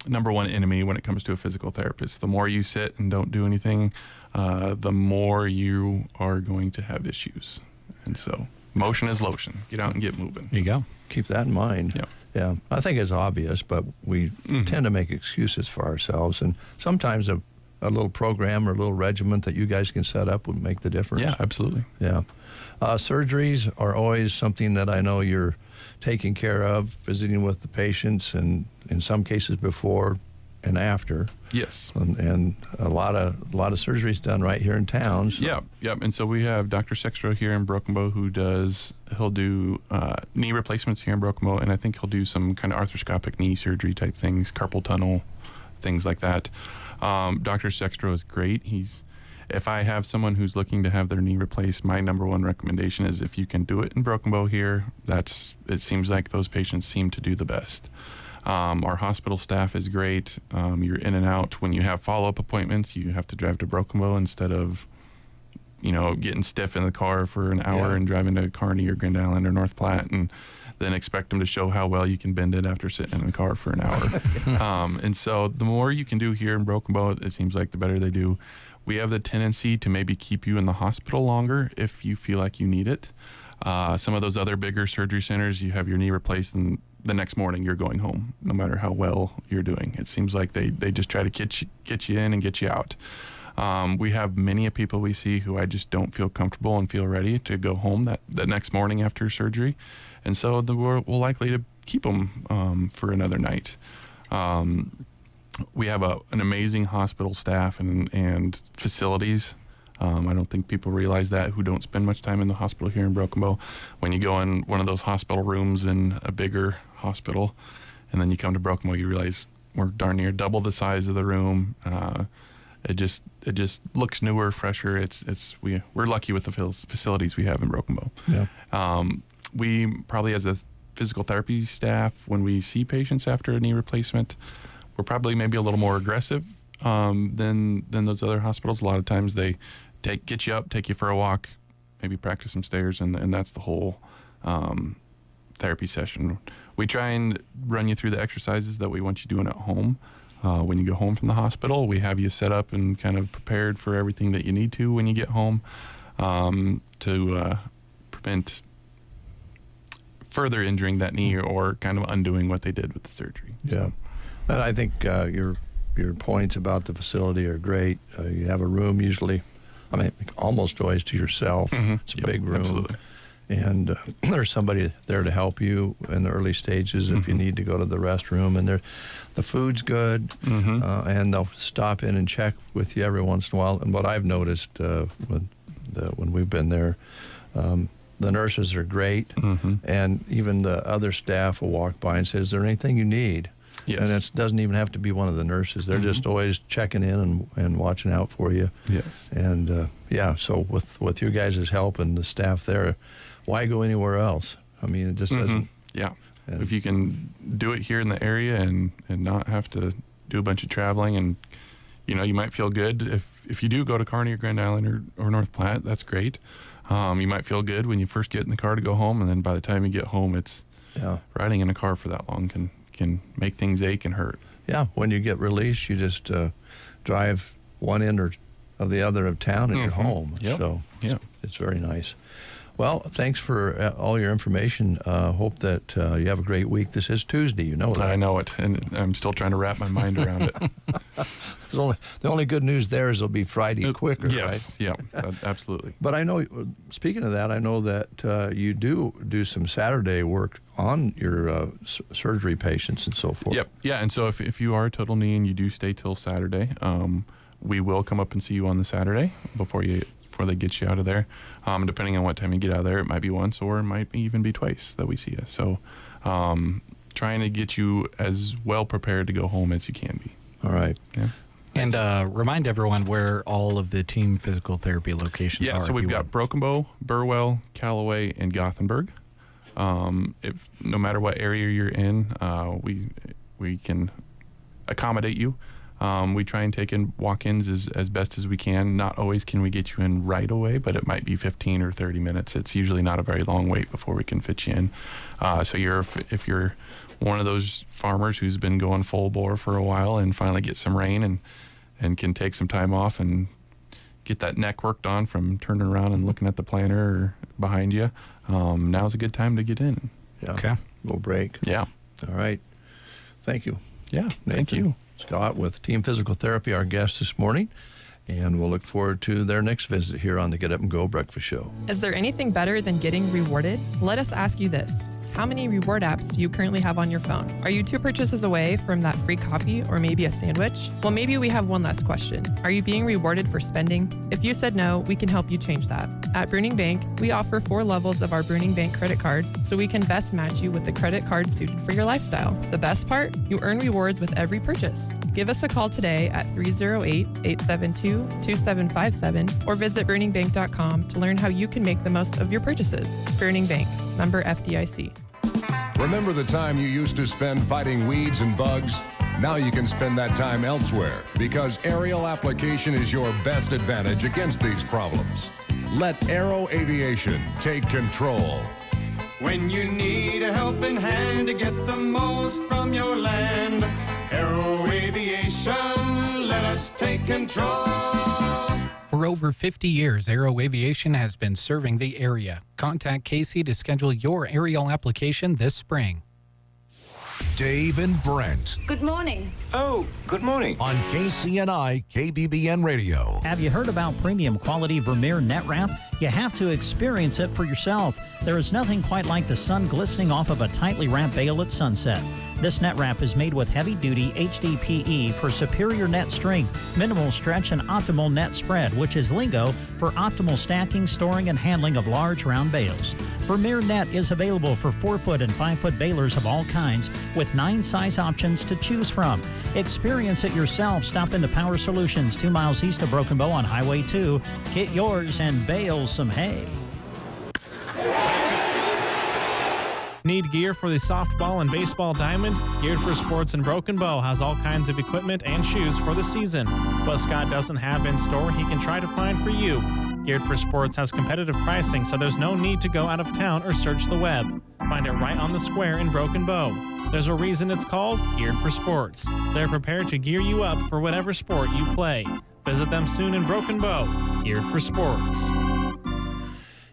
number one enemy when it comes to a physical therapist. The more you sit and don't do anything, the more you are going to have issues. And so motion is lotion. Get out and get moving. There you go. Keep that in mind. Yeah. Yeah. I think it's obvious, but we tend to make excuses for ourselves. And sometimes a little program or a little regiment that you guys can set up would make the difference. Yeah, absolutely. Yeah. Surgeries are always something that I know you're taking care of, visiting with the patients, and in some cases before and after. Yes. And a lot of surgeries done right here in town. So. Yep. And so we have Dr. Sextro here in Broken Bow he'll do knee replacements here in Broken Bow, and I think he'll do some kind of arthroscopic knee surgery type things, carpal tunnel, things like that. Dr. Sextro is great. If I have someone who's looking to have their knee replaced, my number one recommendation is if you can do it in Broken Bow here, it seems like those patients seem to do the best. Our hospital staff is great. You're in and out. When you have follow-up appointments, you have to drive to Broken Bow instead of, getting stiff in the car for an hour and driving to Kearney or Grand Island or North Platte and then expect them to show how well you can bend it after sitting in the car for an hour. And so the more you can do here in Broken Bow, it seems like the better they do. We have the tendency to maybe keep you in the hospital longer if you feel like you need it. Some of those other bigger surgery centers, you have your knee replaced and the next morning you're going home, no matter how well you're doing. It seems like they just try to get you in and get you out. We have many people we see who I just don't feel comfortable and feel ready to go home that next morning after surgery. And so we're likely to keep them for another night. We have an amazing hospital staff and facilities. I don't think people realize that who don't spend much time in the hospital here in Broken Bow. When you go in one of those hospital rooms in a bigger hospital, and then you come to Broken Bow, you realize we're darn near double the size of the room. It just looks newer, fresher. We're lucky with the facilities we have in Broken Bow. Yeah. We probably, as a physical therapy staff, when we see patients after a knee replacement, we're probably maybe a little more aggressive than those other hospitals. A lot of times they get you up, take you for a walk, maybe practice some stairs, and that's the whole therapy session. We try and run you through the exercises that we want you doing at home. When you go home from the hospital, we have you set up and kind of prepared for everything that you need to when you get home to prevent further injuring that knee or kind of undoing what they did with the surgery. Yeah. And I think your points about the facility are great. You have a room usually, almost always to yourself. Mm-hmm. It's a big room. Absolutely. And there's somebody there to help you in the early stages if you need to go to the restroom. And the food's good, and they'll stop in and check with you every once in a while. And what I've noticed when we've been there, the nurses are great, and even the other staff will walk by and say, "Is there anything you need?" Yes. And it doesn't even have to be one of the nurses. They're just always checking in and watching out for you. Yes. And so with you guys' help and the staff there, why go anywhere else? It just doesn't. Yeah. If you can do it here in the area and not have to do a bunch of traveling, and you might feel good if you do go to Kearney or Grand Island or North Platte, that's great. You might feel good when you first get in the car to go home, and then by the time you get home, it's riding in a car for that long can make things ache and hurt. Yeah, when you get released, you just drive one end or of the other of town and you're home. Yep. So it's very nice. Well, thanks for all your information. Hope that you have a great week. This is Tuesday, you know that. I know it, and I'm still trying to wrap my mind around it. The only good news there is it'll be Friday quicker, yes, right? Yeah, absolutely. But I know, speaking of that, I know that you do some Saturday work on your surgery patients and so forth. Yep, yeah, and so if you are a total knee and you do stay till Saturday, we will come up and see you on the Saturday before they get you out of there. Depending on what time you get out of there, it might be once or it might even be twice that we see you. So trying to get you as well prepared to go home as you can be. All right. Yeah. And remind everyone where all of the team physical therapy locations are. Yeah, so we've got Broken Bow, Burwell, Callaway, and Gothenburg. If no matter what area you're in, we can accommodate you. We try and take in walk-ins as best as we can. Not always can we get you in right away, but it might be 15 or 30 minutes. It's usually not a very long wait before we can fit you in. So if you're one of those farmers who's been going full bore for a while and finally get some rain and can take some time off and get that neck worked on from turning around and looking at the planter or behind you, now's a good time to get in. Yeah. Okay. Little break. Yeah. All right. Thank you. Yeah. Nathan. Thank you. Scott with Team Physical Therapy, our guest this morning. And we'll look forward to their next visit here on the Get Up and Go Breakfast Show. Is there anything better than getting rewarded? Let us ask you this. How many reward apps do you currently have on your phone? Are you 2 purchases away from that free coffee or maybe a sandwich? Well, maybe we have one last question. Are you being rewarded for spending? If you said no, we can help you change that. At Bruning Bank, we offer 4 levels of our Bruning Bank credit card so we can best match you with the credit card suited for your lifestyle. The best part? You earn rewards with every purchase. Give us a call today at 308-872-2757 or visit BruningBank.com to learn how you can make the most of your purchases. Bruning Bank, member FDIC. Remember the time you used to spend fighting weeds and bugs? Now you can spend that time elsewhere because aerial application is your best advantage against these problems. Let Aero Aviation take control. When you need a helping hand to get the most from your land, Aero Aviation, let us take control. For over 50 years, Aero Aviation has been serving the area. Contact Casey to schedule your aerial application this spring. Dave and Brent Good morning. Oh, good morning. on KCNI KBBN Radio. Have you heard about premium quality Vermeer net wrap? You have to experience it for yourself. There is nothing quite like the sun glistening off of a tightly wrapped bale at sunset. This net wrap is made with heavy-duty HDPE for superior net strength, minimal stretch, and optimal net spread, which is lingo for optimal stacking, storing, and handling of large round bales. Vermeer net is available for 4-foot and 5-foot balers of all kinds with 9 size options to choose from. Experience it yourself. Stop into Power Solutions 2 miles east of Broken Bow on Highway 2. Get yours and bale some hay. Need gear for the softball and baseball diamond? Geared for Sports in Broken Bow has all kinds of equipment and shoes for the season. What Scott doesn't have in store, he can try to find for you. Geared for Sports has competitive pricing, so there's no need to go out of town or search the web. Find it right on the square in Broken Bow. There's a reason it's called Geared for Sports. They're prepared to gear you up for whatever sport you play. Visit them soon in Broken Bow. Geared for Sports.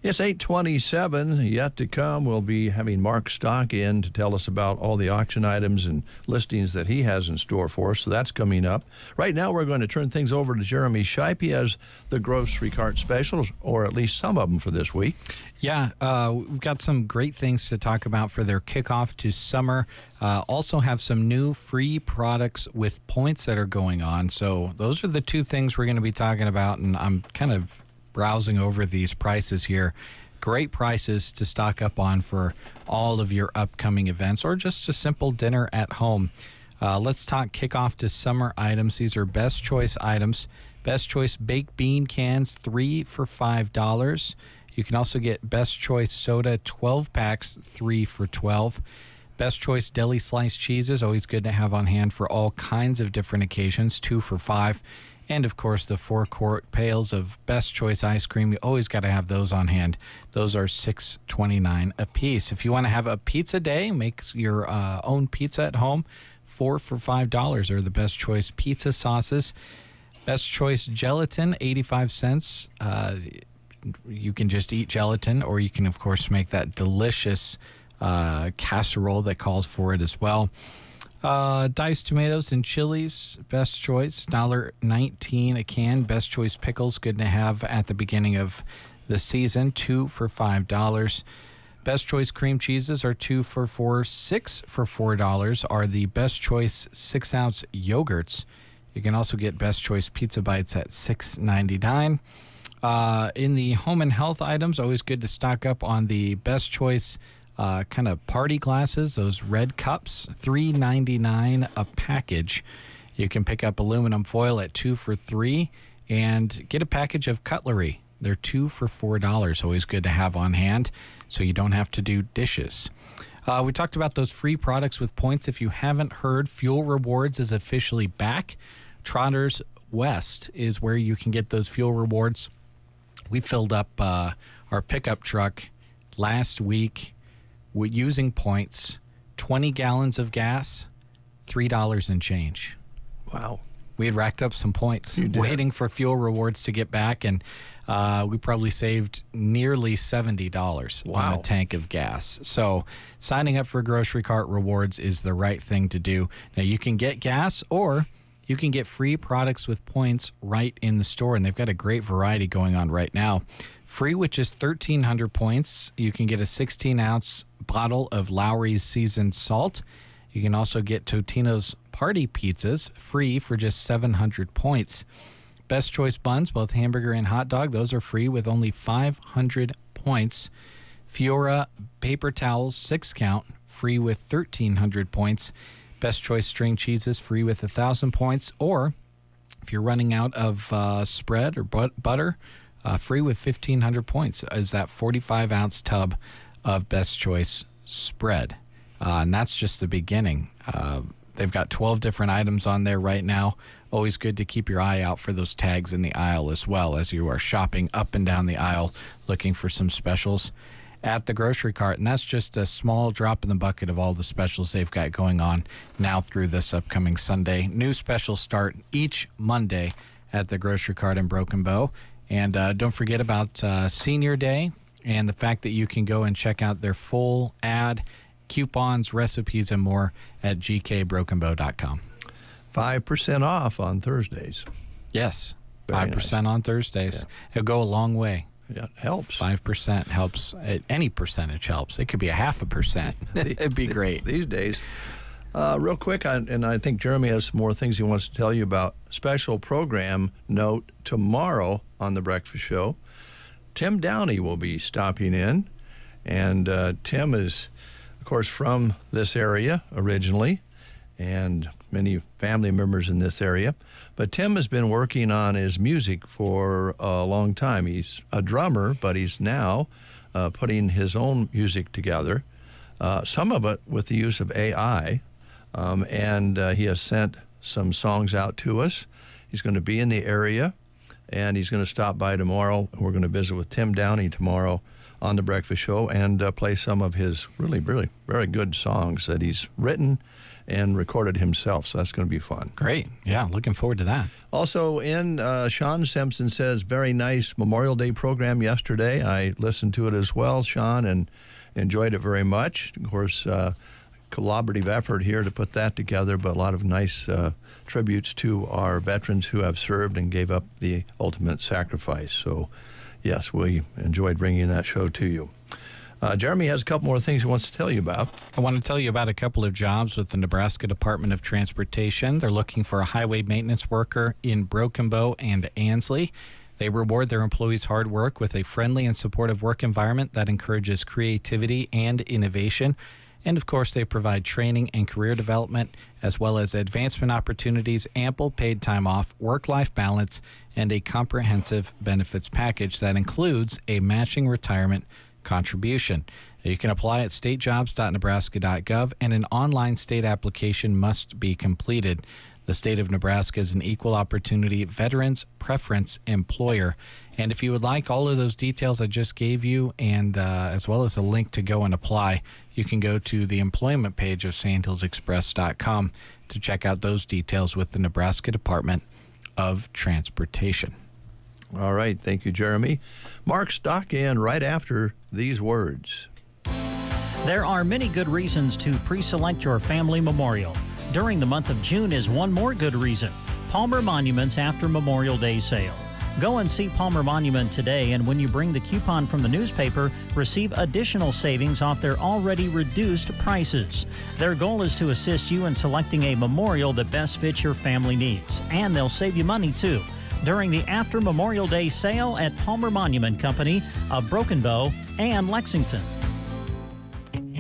It's 8:27. Yet to come, we'll be having Mark Stock in to tell us about all the auction items and listings that he has in store for us. So that's coming up. Right now, we're going to turn things over to Jeremy Shipe. He has the grocery cart specials, or at least some of them for this week. Yeah, we've got some great things to talk about for their kickoff to summer. Also have some new free products with points that are going on. So those are the 2 things we're going to be talking about, and I'm kind of browsing over these prices here. Great prices to stock up on for all of your upcoming events or just a simple dinner at home. Let's talk kickoff to summer items. These are Best Choice items. Best Choice baked bean cans, 3 for $5. You can also get Best Choice soda, 12 packs, 3 for $12. Best Choice deli sliced cheeses, always good to have on hand for all kinds of different occasions, 2 for $5. And, of course, the 4-quart pails of Best Choice ice cream. You always got to have those on hand. Those are $6.29 a piece. If you want to have a pizza day, make your own pizza at home, 4 for $5 are the Best Choice pizza sauces. Best Choice gelatin, 85 cents. You can just eat gelatin, or you can, of course, make that delicious casserole that calls for it as well. Diced tomatoes and chilies, Best Choice, $1.19 a can. Best Choice pickles, good to have at the beginning of the season, 2 for $5. Best Choice cream cheeses are 2 for $4. 6 for $4 are the Best Choice 6-ounce yogurts. You can also get Best Choice pizza bites at $6.99. In the home and health items, always good to stock up on the Best Choice kind of party glasses, those red cups, $3.99 a package. You can pick up aluminum foil at 2 for $3 and get a package of cutlery. They're 2 for $4. Always good to have on hand so you don't have to do dishes. We talked about those free products with points. If you haven't heard, Fuel Rewards is officially back. Trotters West is where you can get those fuel rewards. We filled up our pickup truck last week using points, 20 gallons of gas, $3 and change. Wow. We had racked up some points waiting for fuel rewards to get back, and we probably saved nearly $70 on a tank of gas. So signing up for Grocery Cart Rewards is the right thing to do. Now, you can get gas, or you can get free products with points right in the store, and they've got a great variety going on right now. Free with just 1,300 points, you can get a 16-ounce bottle of Lowry's seasoned salt. You can also get Totino's Party Pizzas free for just 700 points. Best Choice Buns, both hamburger and hot dog, those are free with only 500 points. Fiora Paper Towels, 6-count, free with 1,300 points. Best Choice String Cheeses, free with 1,000 points. Or if you're running out of spread or butter, free with 1,500 points is that 45-ounce tub of Best Choice spread. And that's just the beginning. They've got 12 different items on there right now. Always good to keep your eye out for those tags in the aisle as well as you are shopping up and down the aisle looking for some specials at the grocery cart. And that's just a small drop in the bucket of all the specials they've got going on now through this upcoming Sunday. New specials start each Monday at the grocery cart in Broken Bow. And don't forget about Senior Day and the fact that you can go and check out their full ad, coupons, recipes, and more at gkbrokenbow.com. 5% off on Thursdays. Yes, Very 5% nice. on Thursdays. Yeah. It'll go a long way. Yeah, it helps. 5% helps. Any percentage helps. It could be 0.5%. It'd be great. These days. Real quick, and I think Jeremy has some more things he wants to tell you about. Special program note tomorrow on The Breakfast Show. Tim Downey will be stopping in. And Tim is, of course, from this area originally, and many family members in this area. But Tim has been working on his music for a long time. He's a drummer, but he's now putting his own music together, some of it with the use of AI. And he has sent some songs out to us. He's going to be in the area, and he's going to stop by tomorrow. We're going to visit with Tim Downey tomorrow on The Breakfast Show and play some of his really, really very good songs that he's written and recorded himself. So that's going to be fun. Great. Yeah, looking forward to that. Also in, Sean Simpson says, very nice Memorial Day program yesterday. I listened to it as well, Sean, and enjoyed it very much. Of course, collaborative effort here to put that together, but a lot of nice tributes to our veterans who have served and gave up the ultimate sacrifice. So, yes, we enjoyed bringing that show to you. Jeremy has a couple more things he wants to tell you about. I want to tell you about a couple of jobs with the Nebraska Department of Transportation. They're looking for a highway maintenance worker in Broken Bow and Ansley. They reward their employees' hard work with a friendly and supportive work environment that encourages creativity and innovation. And, of course, they provide training and career development, as well as advancement opportunities, ample paid time off, work-life balance, and a comprehensive benefits package that includes a matching retirement contribution. You can apply at statejobs.nebraska.gov, and an online state application must be completed. The state of Nebraska is an equal opportunity veterans preference employer. And if you would like all of those details I just gave you, and as well as a link to go and apply, you can go to the employment page of sandhillsexpress.com to check out those details with the Nebraska Department of Transportation. All right. Thank you, Jeremy. Mark Stock in right after these words. There are many good reasons to pre-select your family memorial. During the month of June is one more good reason. Palmer Monument's After Memorial Day sale. Go and see Palmer Monument today, and when you bring the coupon from the newspaper, receive additional savings off their already reduced prices. Their goal is to assist you in selecting a memorial that best fits your family needs, and they'll save you money too. During the After Memorial Day sale at Palmer Monument Company of Broken Bow and Lexington.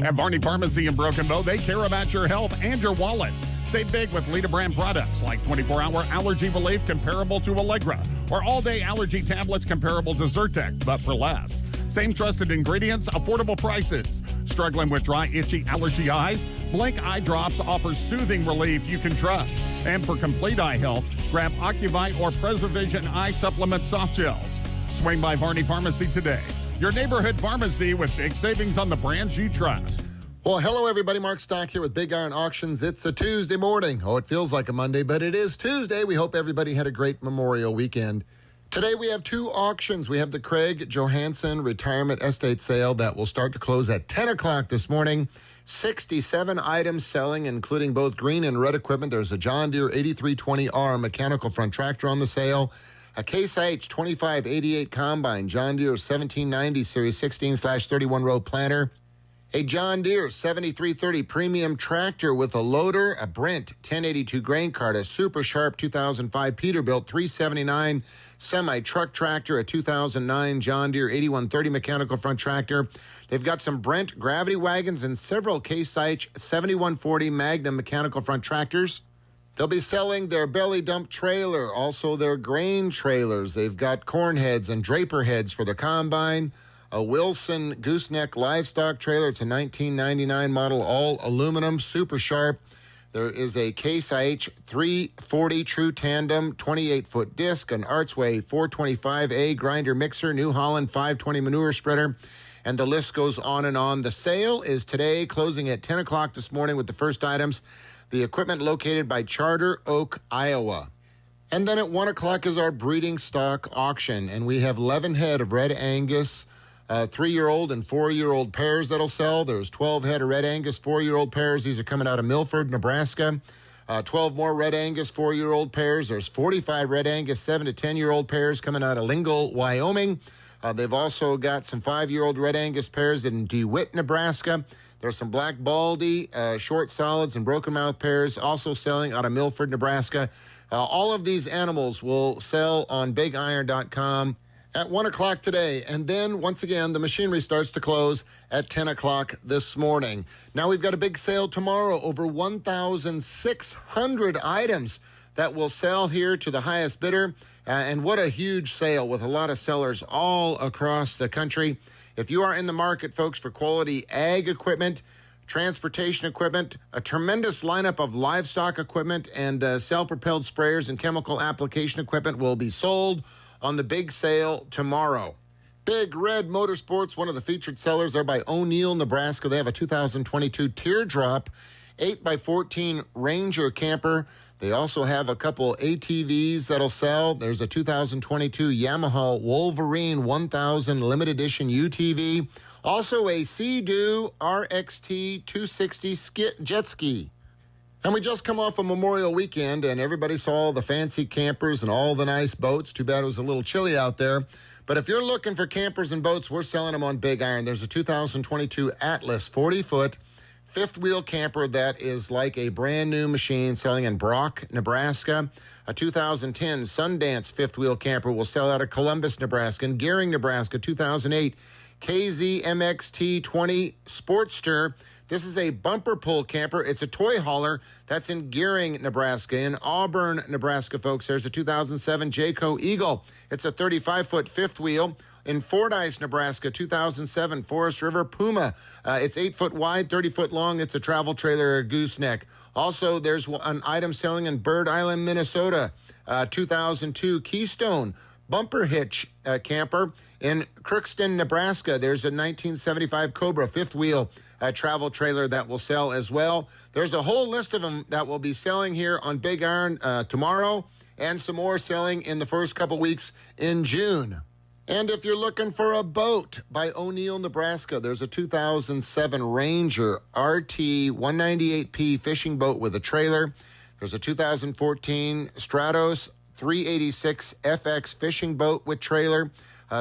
At Varney Pharmacy in Broken Bow, they care about your health and your wallet. Save big with Lita brand products like 24-hour allergy relief comparable to Allegra, or all-day allergy tablets comparable to Zyrtec, but for less. Same trusted ingredients, affordable prices. Struggling with dry, itchy, allergy eyes? Blink Eye Drops offers soothing relief you can trust. And for complete eye health, grab Ocuvite or Preservision Eye Supplement Soft Gels. Swing by Varney Pharmacy today. Your neighborhood pharmacy with big savings on the brands you trust. Well, hello, everybody. Mark Stock here with Big Iron Auctions. It's a Tuesday morning. Oh, it feels like a Monday, but it is Tuesday. We hope everybody had a great Memorial weekend. Today, we have two auctions. We have the Craig Johansson Retirement Estate Sale that will start to close at 10 o'clock this morning. 67 items selling, including both green and red equipment. There's a John Deere 8320R mechanical front tractor on the sale, a Case IH 2588 combine, John Deere 1790 Series 16/31 row planter, a John Deere 7330 premium tractor with a loader, a Brent 1082 grain cart, a Super Sharp 2005 Peterbilt 379 semi-truck tractor, a 2009 John Deere 8130 mechanical front tractor. They've got some Brent gravity wagons and several Case IH 7140 Magnum mechanical front tractors. They'll be selling their belly dump trailer, also their grain trailers. They've got corn heads and draper heads for the combine, a Wilson gooseneck livestock trailer. It's a 1999 model, all aluminum, super sharp. There is a Case IH 340 True Tandem 28-foot disc, an Artsway 425A grinder mixer, New Holland 520 manure spreader, and the list goes on and on. The sale is today, closing at 10 o'clock this morning with the first items. The equipment located by Charter Oak, Iowa. And then at 1 o'clock is our breeding stock auction, and we have 11 head of Red Angus 3-year-old and 4-year-old pairs that'll sell. There's 12 head of Red Angus 4-year-old pairs. These are coming out of Milford, Nebraska. 12 more Red Angus 4-year-old pairs. There's 45 Red Angus 7 to 10-year-old pairs coming out of Lingle, Wyoming. They've also got some 5-year-old Red Angus pairs in DeWitt, Nebraska. There's some Black Baldy, short solids, and broken mouth pairs also selling out of Milford, Nebraska. All of these animals will sell on BigIron.com at 1 o'clock today. And then, once again, the machinery starts to close at 10 o'clock this morning. Now we've got a big sale tomorrow, over 1,600 items that will sell here to the highest bidder. And what a huge sale with a lot of sellers all across the country. If you are in the market, folks, for quality ag equipment, transportation equipment, a tremendous lineup of livestock equipment, and self-propelled sprayers and chemical application equipment will be sold on the big sale tomorrow. Big Red Motorsports, one of the featured sellers. They're by O'Neill, Nebraska. They have a 2022 Teardrop 8x14 Ranger camper. They also have a couple ATVs that'll sell. There's a 2022 Yamaha Wolverine 1000 limited edition UTV. Also a Sea-Doo RXT 260 jet ski. And we just come off a Memorial weekend, and everybody saw the fancy campers and all the nice boats. Too bad it was a little chilly out there. But if you're looking for campers and boats, we're selling them on Big Iron. There's a 2022 Atlas 40-foot fifth-wheel camper that is like a brand-new machine, selling in Brock, Nebraska. A 2010 Sundance fifth-wheel camper will sell out of Columbus, Nebraska. And Gehring, Nebraska, 2008 KZMXT 20 Sportster. This is a bumper pull camper. It's a toy hauler. That's in Gehring, Nebraska. In Auburn, Nebraska, folks, there's a 2007 Jayco Eagle. It's a 35-foot fifth wheel. In Fordyce, Nebraska, 2007 Forest River Puma. It's 8-foot wide, 30-foot long. It's a travel trailer, gooseneck. Also, there's an item selling in Bird Island, Minnesota, 2002 Keystone bumper hitch camper. In Crookston, Nebraska, there's a 1975 Cobra fifth wheel travel trailer that will sell as well. There's a whole list of them that will be selling here on Big Iron tomorrow, and some more selling in the first couple weeks in June. And if you're looking for a boat, by O'Neill, Nebraska, there's a 2007 Ranger RT 198P fishing boat with a trailer. There's a 2014 Stratos 386 FX fishing boat with trailer.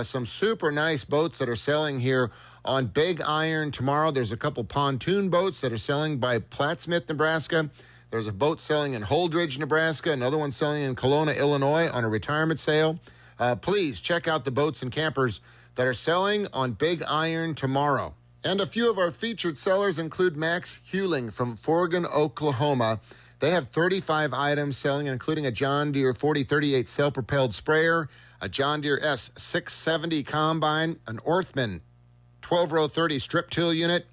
Some super nice boats that are selling here on Big Iron tomorrow. There's a couple pontoon boats that are selling by Plattsmouth, Nebraska. There's a boat selling in Holdridge, Nebraska. Another one selling in Kelowna, Illinois on a retirement sale. Please check out the boats and campers that are selling on Big Iron tomorrow. And a few of our featured sellers include Max Hewling from Forgan, Oklahoma. They have 35 items selling, including a John Deere 4038 self-propelled sprayer, a John Deere S670 combine, an Orthman 12-row 30 strip till unit,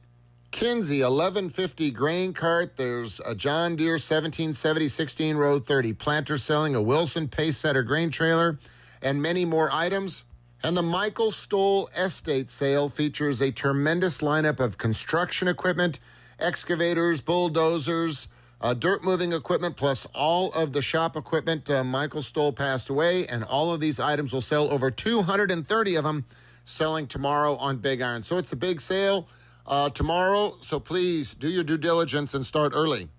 Kinsey 1150 grain cart. There's a John Deere 1770 16-row 30 planter selling, a Wilson pace setter grain trailer, and many more items. And the Michael Stoll Estate Sale features a tremendous lineup of construction equipment, excavators, bulldozers, dirt moving equipment, plus all of the shop equipment. Michael Stoll passed away, and all of these items will sell, over 230 of them selling tomorrow on Big Iron. So it's a big sale tomorrow, so please do your due diligence and start early.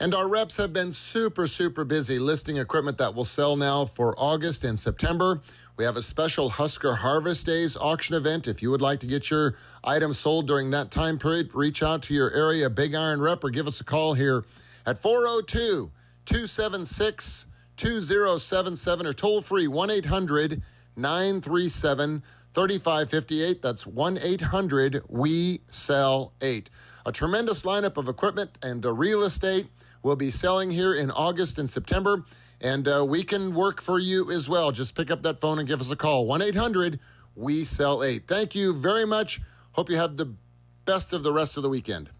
And our reps have been super, super busy listing equipment that will sell now for August and September. We have a special Husker Harvest Days auction event. If you would like to get your items sold during that time period, reach out to your area Big Iron rep or give us a call here at 402-276-2077 or toll free 1-800-937-3558. That's 1-800-WE-SELL-8. A tremendous lineup of equipment and real estate will be selling here in August and September, and we can work for you as well. Just pick up that phone and give us a call, 1-800-WE-SELL-8. Thank you very much. Hope you have the best of the rest of the weekend.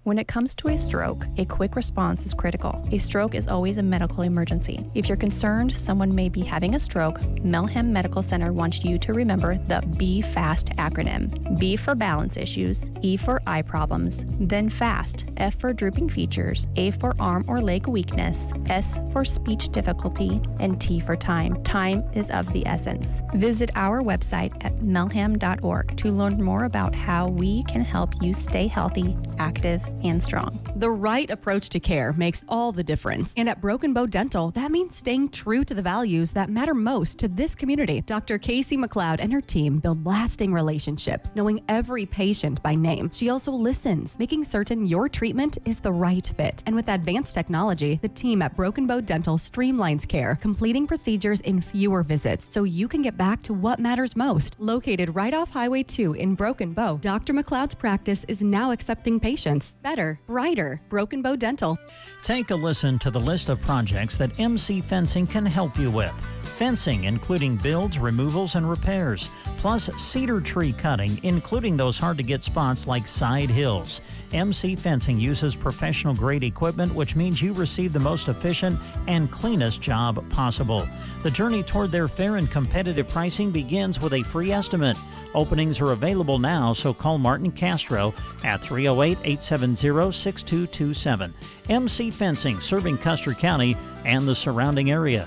When it comes to a stroke, a quick response is critical. A stroke is always a medical emergency. If you're concerned someone may be having a stroke, Melham Medical Center wants you to remember the Be Fast acronym. B for balance issues, E for eye problems, then FAST, F for drooping features, A for arm or leg weakness, S for speech difficulty, and T for time. Time is of the essence. Visit our website at melham.org to learn more about how we can help you stay healthy, active, and strong. The right approach to care makes all the difference. And at Broken Bow Dental, that means staying true to the values that matter most to this community. Dr. Casey McLeod and her team build lasting relationships, knowing every patient by name. She also listens, making certain your treatment is the right fit. And with advanced technology, the team at Broken Bow Dental streamlines care, completing procedures in fewer visits so you can get back to what matters most. Located right off Highway 2 in Broken Bow, Dr. McLeod's practice is now accepting patients. Better, brighter, Broken Bow Dental. Take a listen to the list of projects that MC Fencing can help you with. Fencing, including builds, removals, and repairs, plus cedar tree cutting, including those hard-to-get spots like side hills. MC Fencing uses professional-grade equipment, which means you receive the most efficient and cleanest job possible. The journey toward their fair and competitive pricing begins with a free estimate. Openings are available now, so call Martin Castro at 308-870-6227. MC Fencing, serving Custer County and the surrounding area.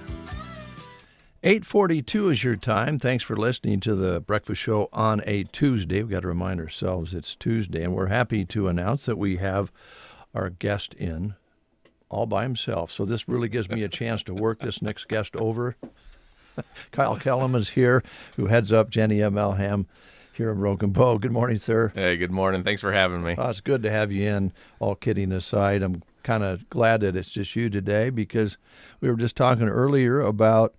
8:42 is your time. Thanks for listening to the Breakfast Show on a Tuesday. We've got to remind ourselves it's Tuesday, and we're happy to announce that we have our guest in all by himself. So this really gives me a chance to work this next guest over. Kyle Kellum is here, who heads up Jenny M. Melham here in Broken Bow. Good morning, sir. Hey, good morning. Thanks for having me. It's good to have you in, all kidding aside. I'm kind of glad that it's just you today, because we were just talking earlier about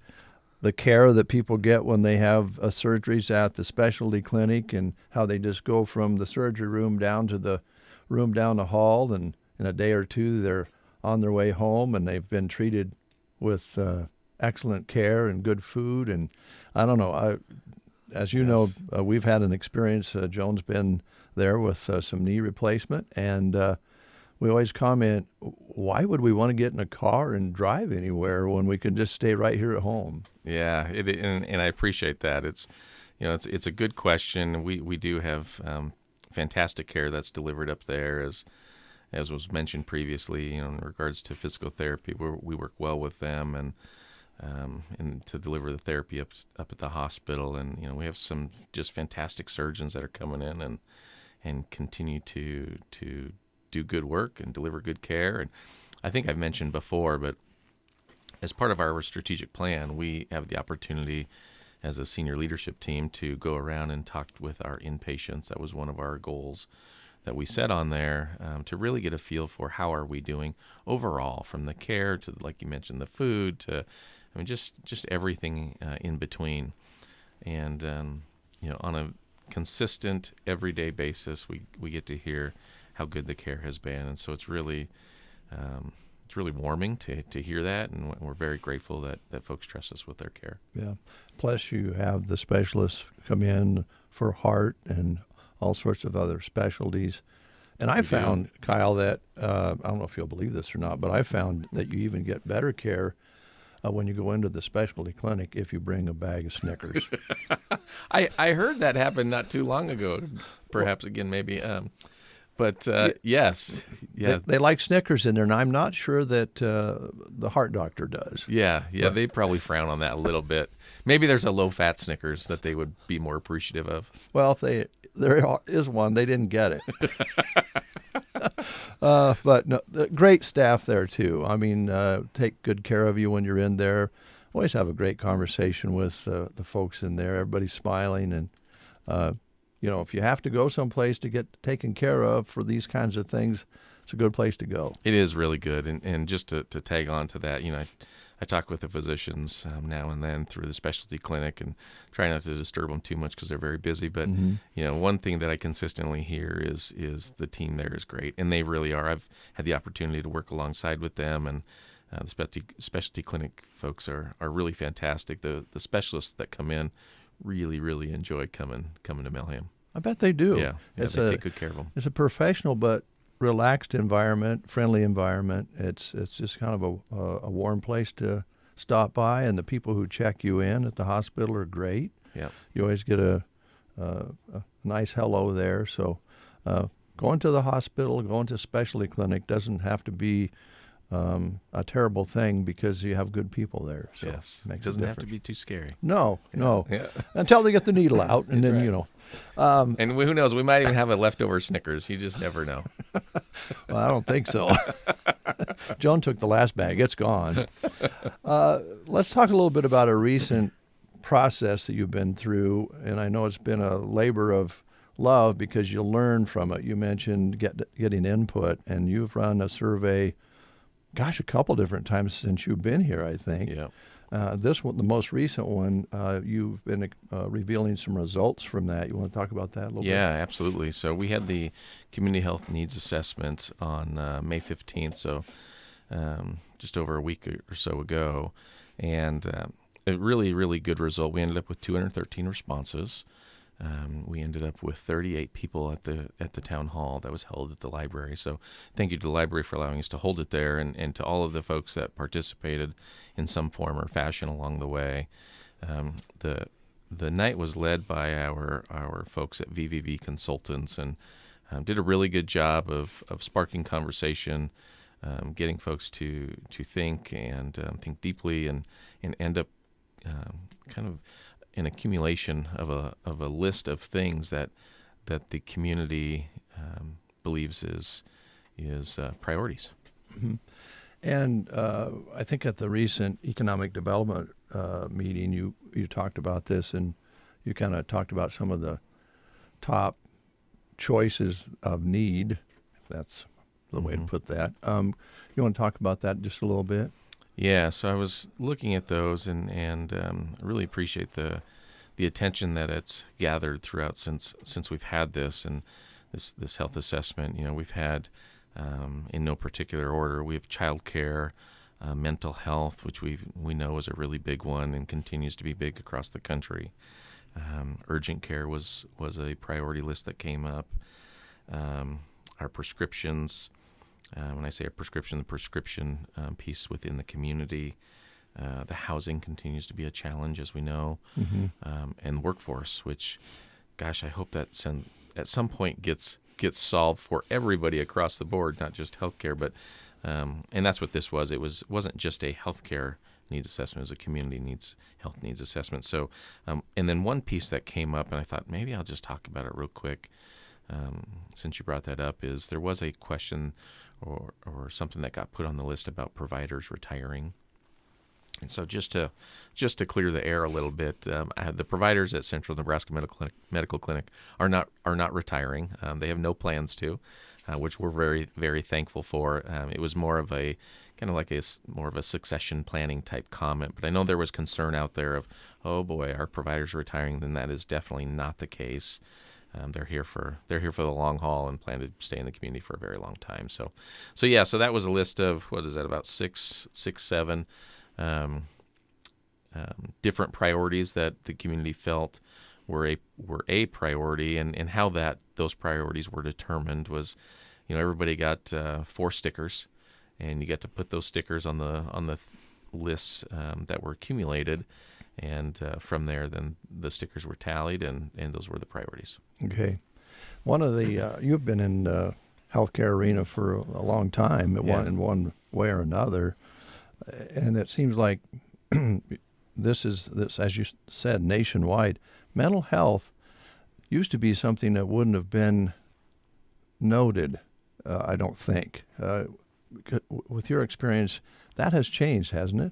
the care that people get when they have surgeries at the specialty clinic, and how they just go from the surgery room down to the room down the hall, and in a day or two they're on their way home, and they've been treated with excellent care and good food. And I don't know, as you know, we've had an experience. Joan's been there with some knee replacement, and we always comment, why would we want to get in a car and drive anywhere when we can just stay right here at home? Yeah, and I appreciate that. It's a good question. We do have fantastic care that's delivered up there, as was mentioned previously. In regards to physical therapy, we work well with them, and to deliver the therapy up at the hospital. And we have some just fantastic surgeons that are coming in and continue to do good work and deliver good care. And I think I've mentioned before, but as part of our strategic plan, we have the opportunity as a senior leadership team to go around and talk with our inpatients. That was one of our goals that we set on there, to really get a feel for how are we doing overall, from the care to, like you mentioned, the food to, just everything in between. And on a consistent, everyday basis, we get to hear how good the care has been, and so it's really warming to hear that, and we're very grateful that folks trust us with their care. Yeah. Plus, you have the specialists come in for heart and all sorts of other specialties. And I found, Kyle, that I don't know if you'll believe this or not, but I found that you even get better care when you go into the specialty clinic if you bring a bag of Snickers. I heard that happened not too long ago. Perhaps again, maybe. But yes, yeah, they like Snickers in there, and I'm not sure that the heart doctor does. yeah, But- they probably frown on that a little bit. Maybe there's a low-fat Snickers that they would be more appreciative of. Well, if there is one, they didn't get it. But no, great staff there too. I mean, take good care of you when you're in there. Always have a great conversation with the folks in there. Everybody's smiling, and if you have to go someplace to get taken care of for these kinds of things, it's a good place to go. It is really good, and just to tag on to that, I talk with the physicians now and then through the specialty clinic, and try not to disturb them too much because they're very busy. But one thing that I consistently hear is the team there is great, and they really are. I've had the opportunity to work alongside with them, and the specialty clinic folks are really fantastic. The specialists that come in really, really enjoy coming to Melham. I bet they do. Yeah, they take good care of them. It's a professional but relaxed environment, friendly environment. It's just kind of a warm place to stop by, and the people who check you in at the hospital are great. Yeah, you always get a nice hello there. So going to the hospital, going to a specialty clinic doesn't have to be a terrible thing because you have good people there. So yes, it makes doesn't a have to difference. be too scary. No, no. Yeah. Until they get the needle out, and then right. And who knows? We might even have a leftover Snickers. You just never know. Well, I don't think so. Joan took the last bag. It's gone. Let's talk a little bit about a recent process that you've been through, and I know it's been a labor of love because you learn from it. You mentioned getting input, and you've run a survey, gosh, a couple different times since you've been here, I think. Yeah. This one, the most recent one, you've been revealing some results from that. You want to talk about that a little bit? Yeah, absolutely. So we had the Community Health Needs Assessment on May 15th, so just over a week or so ago, and a really, really good result. We ended up with 213 responses. We ended up with 38 people at the town hall that was held at the library. So thank you to the library for allowing us to hold it there, and to all of the folks that participated in some form or fashion along the way. The night was led by our folks at VVV Consultants, and did a really good job of sparking conversation, getting folks to think and think deeply, and end up kind of an accumulation of a list of things that the community believes is priorities. Mm-hmm. And I think at the recent economic development meeting, you talked about this, and you kind of talked about some of the top choices of need, if that's the way to put that. You want to talk about that just a little bit? Yeah, so I was looking at those, and really appreciate the attention that it's gathered throughout since we've had this and this health assessment. We've had, in no particular order, we have child care, mental health, which we know is a really big one and continues to be big across the country. Urgent care was a priority list that came up. Our prescriptions. When I say a prescription, the prescription piece within the community, the housing continues to be a challenge, as we know, and workforce, which, gosh, I hope that at some point gets solved for everybody across the board, not just healthcare, but and that's what this was. It wasn't just a healthcare needs assessment; it was a community health needs assessment. So, and then one piece that came up, and I thought maybe I'll just talk about it real quick, since you brought that up, is there was a question or something that got put on the list about providers retiring. And so just to clear the air a little bit, the providers at Central Nebraska Medical Clinic are not retiring. They have no plans to, which we're very, very thankful for. It was more of a kind of like more of a succession planning type comment. But I know there was concern out there of, oh boy, our providers are retiring. Then that is definitely not the case. They're here for the long haul and plan to stay in the community for a very long time. So that was a list of, what is that, about six, seven different priorities that the community felt were a priority, and how those priorities were determined was, everybody got 4 stickers, and you get to put those stickers on the lists that were accumulated. And from there, then the stickers were tallied, and those were the priorities. Okay. One of the you've been in healthcare arena for a long time, in one way or another, and it seems like this, as you said, nationwide. Mental health used to be something that wouldn't have been noted, I don't think. With your experience, that has changed, hasn't it?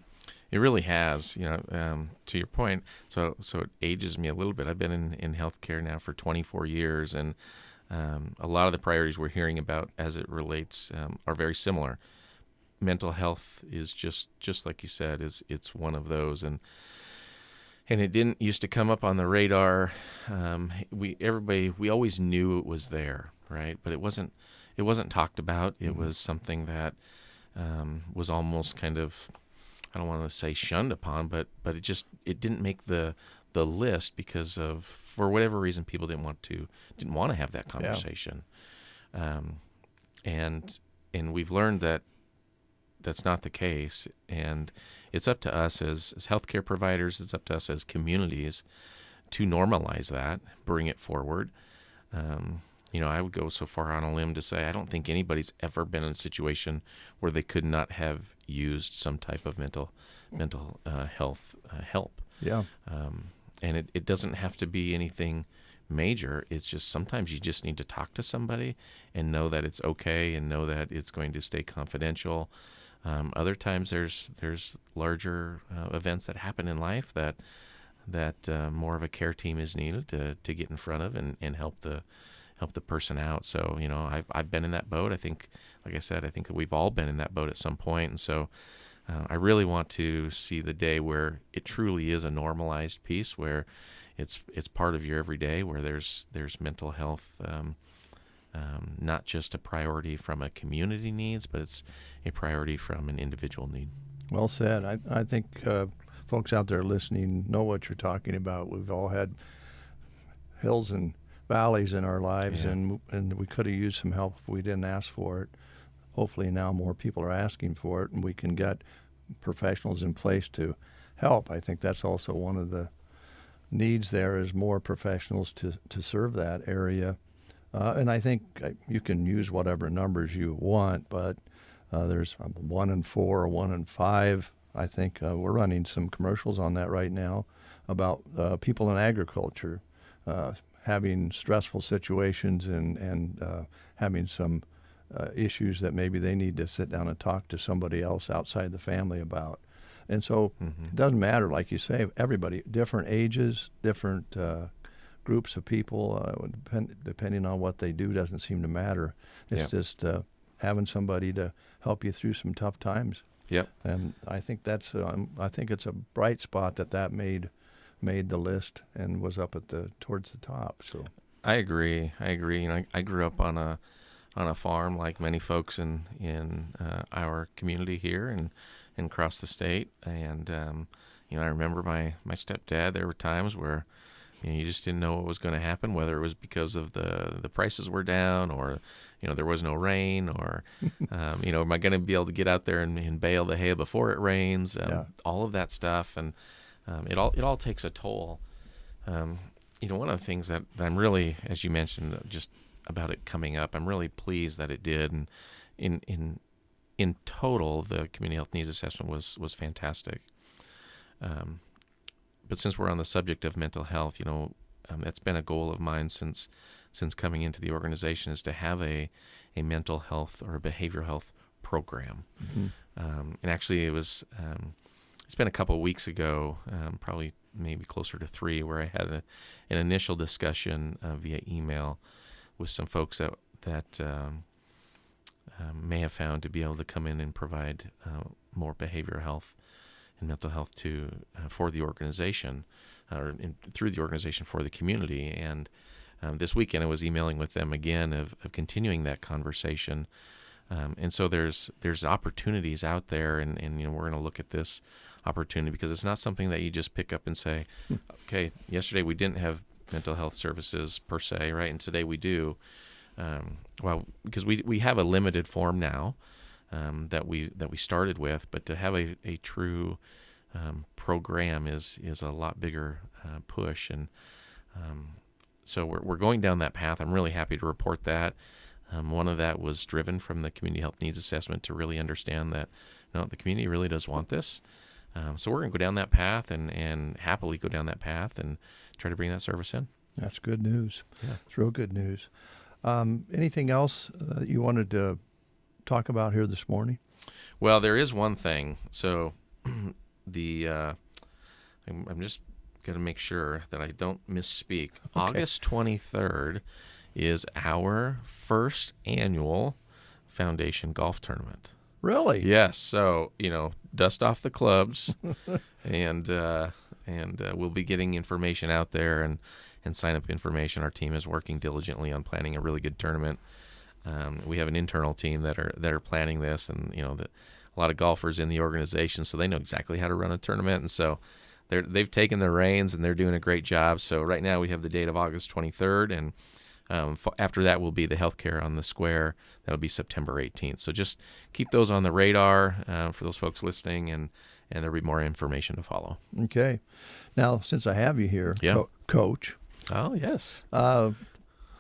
It really has. To your point, so it ages me a little bit. I've been in healthcare now for 24 years, and a lot of the priorities we're hearing about as it relates are very similar. Mental health is just like you said, it's one of those, and it didn't used to come up on the radar. We always knew it was there, right? But it wasn't talked about. It was something that was almost kind of, I don't want to say shunned upon, but it didn't make the list because of, for whatever reason, people didn't want to have that conversation. And we've learned that that's not the case, and it's up to us as healthcare providers, it's up to us as communities to normalize that, bring it forward. I would go so far on a limb to say I don't think anybody's ever been in a situation where they could not have used some type of mental health help. Yeah. And it doesn't have to be anything major. It's just sometimes you just need to talk to somebody and know that it's okay and know that it's going to stay confidential. Other times there's larger events that happen in life that more of a care team is needed to get in front of and help the person out. So I've been in that boat. I think, like I said, I think that we've all been in that boat at some point. And so I really want to see the day where it truly is a normalized piece, where it's part of your everyday, where there's mental health. Not just a priority from a community needs, but it's a priority from an individual need. Well said. I think folks out there listening know what you're talking about. We've all had hills and valleys in our lives, and we could have used some help if we didn't ask for it. Hopefully now more people are asking for it, and we can get professionals in place to help. I think that's also one of the needs there, is more professionals to serve that area. And I think you can use whatever numbers you want, but there's 1 in 4 or 1 in 5. I think we're running some commercials on that right now about people in agriculture having stressful situations and having some issues that maybe they need to sit down and talk to somebody else outside the family about. And so it doesn't matter, like you say, everybody, different ages, different groups of people, depending on what they do, doesn't seem to matter. It's just having somebody to help you through some tough times. Yep. And I think I think it's a bright spot that made the list and was up towards the top. So I agree. I grew up on a farm, like many folks in our community here and across the state. And I remember my stepdad. There were times where you just didn't know what was going to happen, whether it was because of the prices were down, or there was no rain, or am I going to be able to get out there and bale the hay before it rains? All of that stuff, and it all takes a toll. One of the things that I'm really, as you mentioned, just about it coming up, I'm really pleased that it did, and in total, the community health needs assessment was fantastic. But since we're on the subject of mental health, that's been a goal of mine since coming into the organization, is to have a mental health or a behavioral health program. And actually, it's been a couple of weeks ago, probably maybe closer to 3, where I had an initial discussion via email with some folks that may have found to be able to come in and provide more behavioral health and mental health for the organization, or through the organization for the community. And this weekend I was emailing with them again of continuing that conversation. And so there's opportunities out there, and we're going to look at this opportunity, because it's not something that you just pick up and say, okay, yesterday we didn't have mental health services per se, right? And today we do. Because we have a limited form now that we started with, but to have a true program is a lot bigger push, and so we're going down that path. I'm really happy to report that One of that was driven from the community health needs assessment to really understand that the community really does want this. So we're going to go down that path and happily go down that path and try to bring that service in. That's good news. Yeah. It's real good news. Anything else you wanted to talk about here this morning? Well, there is one thing. So I'm just going to make sure that I don't misspeak. Okay. August 23rd is our first annual Foundation Golf Tournament. Really? Yes. So, dust off the clubs and we'll be getting information out there and sign up information. Our team is working diligently on planning a really good tournament. We have an internal team that are planning this, and a lot of golfers in the organization, so they know exactly how to run a tournament, and so they've taken the reins and they're doing a great job. So right now we have the date of August 23rd, and after that will be the healthcare on the square. That'll be September 18th. So just keep those on the radar for those folks listening, and there'll be more information to follow. Okay. Now, since I have you here, Coach. Oh, yes.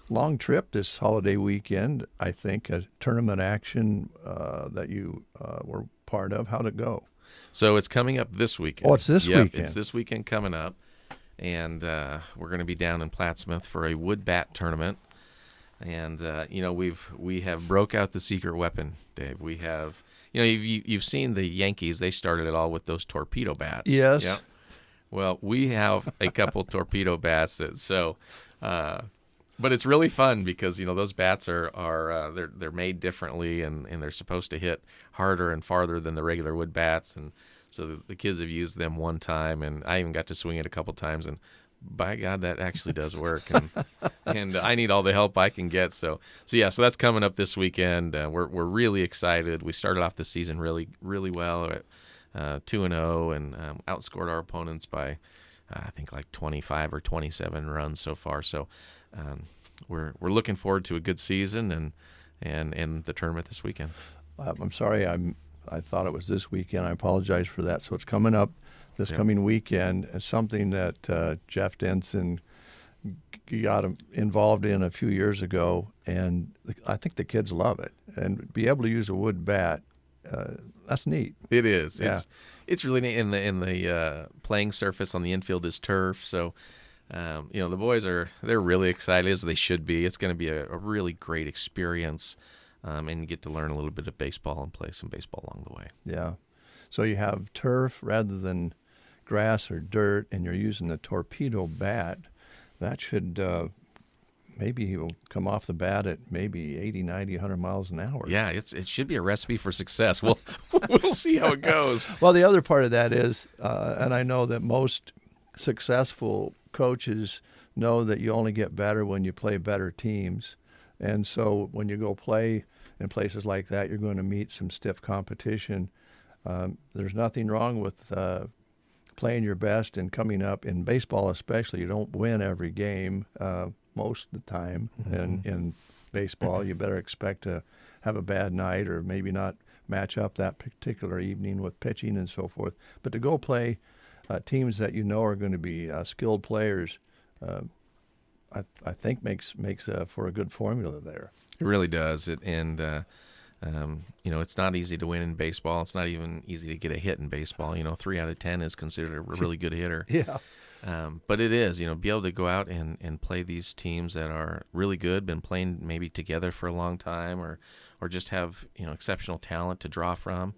Long trip this holiday weekend, I think, a tournament action that you were part of. How'd it go? So it's coming up this weekend. Oh, it's this weekend. It's this weekend coming up. And we're going to be down in Plattsmouth for a wood bat tournament. And, we have broke out the secret weapon, Dave. We have, you've seen the Yankees. They started it all with those torpedo bats. Yes. Yeah. Well, we have a couple torpedo bats. But it's really fun because those bats are they're made differently and they're supposed to hit harder and farther than the regular wood bats, and so the kids have used them one time, and I even got to swing it a couple times, and by God, that actually does work, and I need all the help I can get. So that's coming up this weekend. We're really excited. We started off the season really well at 2-0 and outscored our opponents by I think like 25 or 27 runs so far. So we're looking forward to a good season and the tournament this weekend. I'm sorry, I thought it was this weekend. I apologize for that. So it's coming up this coming weekend. It's something that Jeff Denson got involved in a few years ago, and I think the kids love it. And be able to use a wood bat, that's neat. It is. Yeah. It's really neat. In the playing surface on the infield is turf, so the boys they're really excited, as they should be. It's going to be a really great experience, and you get to learn a little bit of baseball and play some baseball along the way. Yeah. So you have turf rather than grass or dirt, and you're using the torpedo bat. That should maybe he'll come off the bat at maybe 80, 90, 100 miles an hour. Yeah, it should be a recipe for success. We'll see how it goes. Well, the other part of that is, and I know that most successful coaches know that you only get better when you play better teams. And so when you go play in places like that, you're going to meet some stiff competition. There's nothing wrong with playing your best and coming up. In baseball especially, you don't win every game most of the time. Mm-hmm. And in baseball, you better expect to have a bad night or maybe not match up that particular evening with pitching and so forth. But to go play teams that you know are going to be skilled players, I think makes for a good formula there. It really does. It's not easy to win in baseball. It's not even easy to get a hit in baseball. 3 out of 10 is considered a really good hitter. Yeah. But it is, be able to go out and play these teams that are really good, been playing maybe together for a long time, or just have, exceptional talent to draw from.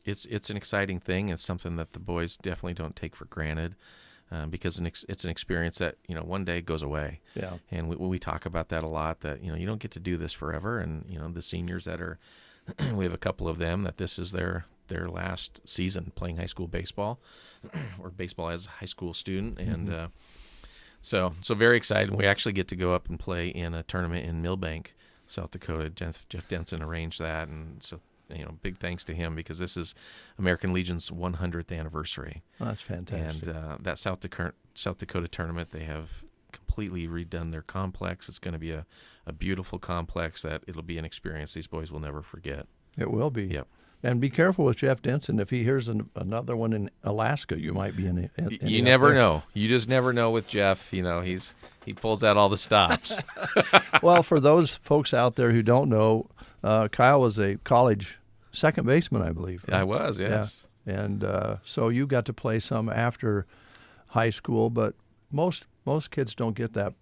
It's an exciting thing. It's something that the boys definitely don't take for granted, because it's an experience that, one day goes away. Yeah. And we talk about that a lot, that, you don't get to do this forever. And, the seniors that are, we have a couple of them that this is their last season playing high school baseball or baseball as a high school student. And Mm-hmm. so very excited. We actually get to go up and play in a tournament in Millbank, South Dakota. Jeff Denson arranged that. And so, big thanks to him, because this is American Legion's 100th anniversary. Oh, that's fantastic. And that South Dakota tournament, they have completely redone their complex. It's going to be a beautiful complex that it'll be an experience these boys will never forget. It will be. Yep. And be careful with Jeff Denson. If he hears another one in Alaska, you might be in. You never know. You just never know with Jeff. You know, he pulls out all the stops. Well, for those folks out there who don't know, Kyle was a college second baseman, I believe. Right? I was, yes. Yeah. And so you got to play some after high school, but most kids don't get that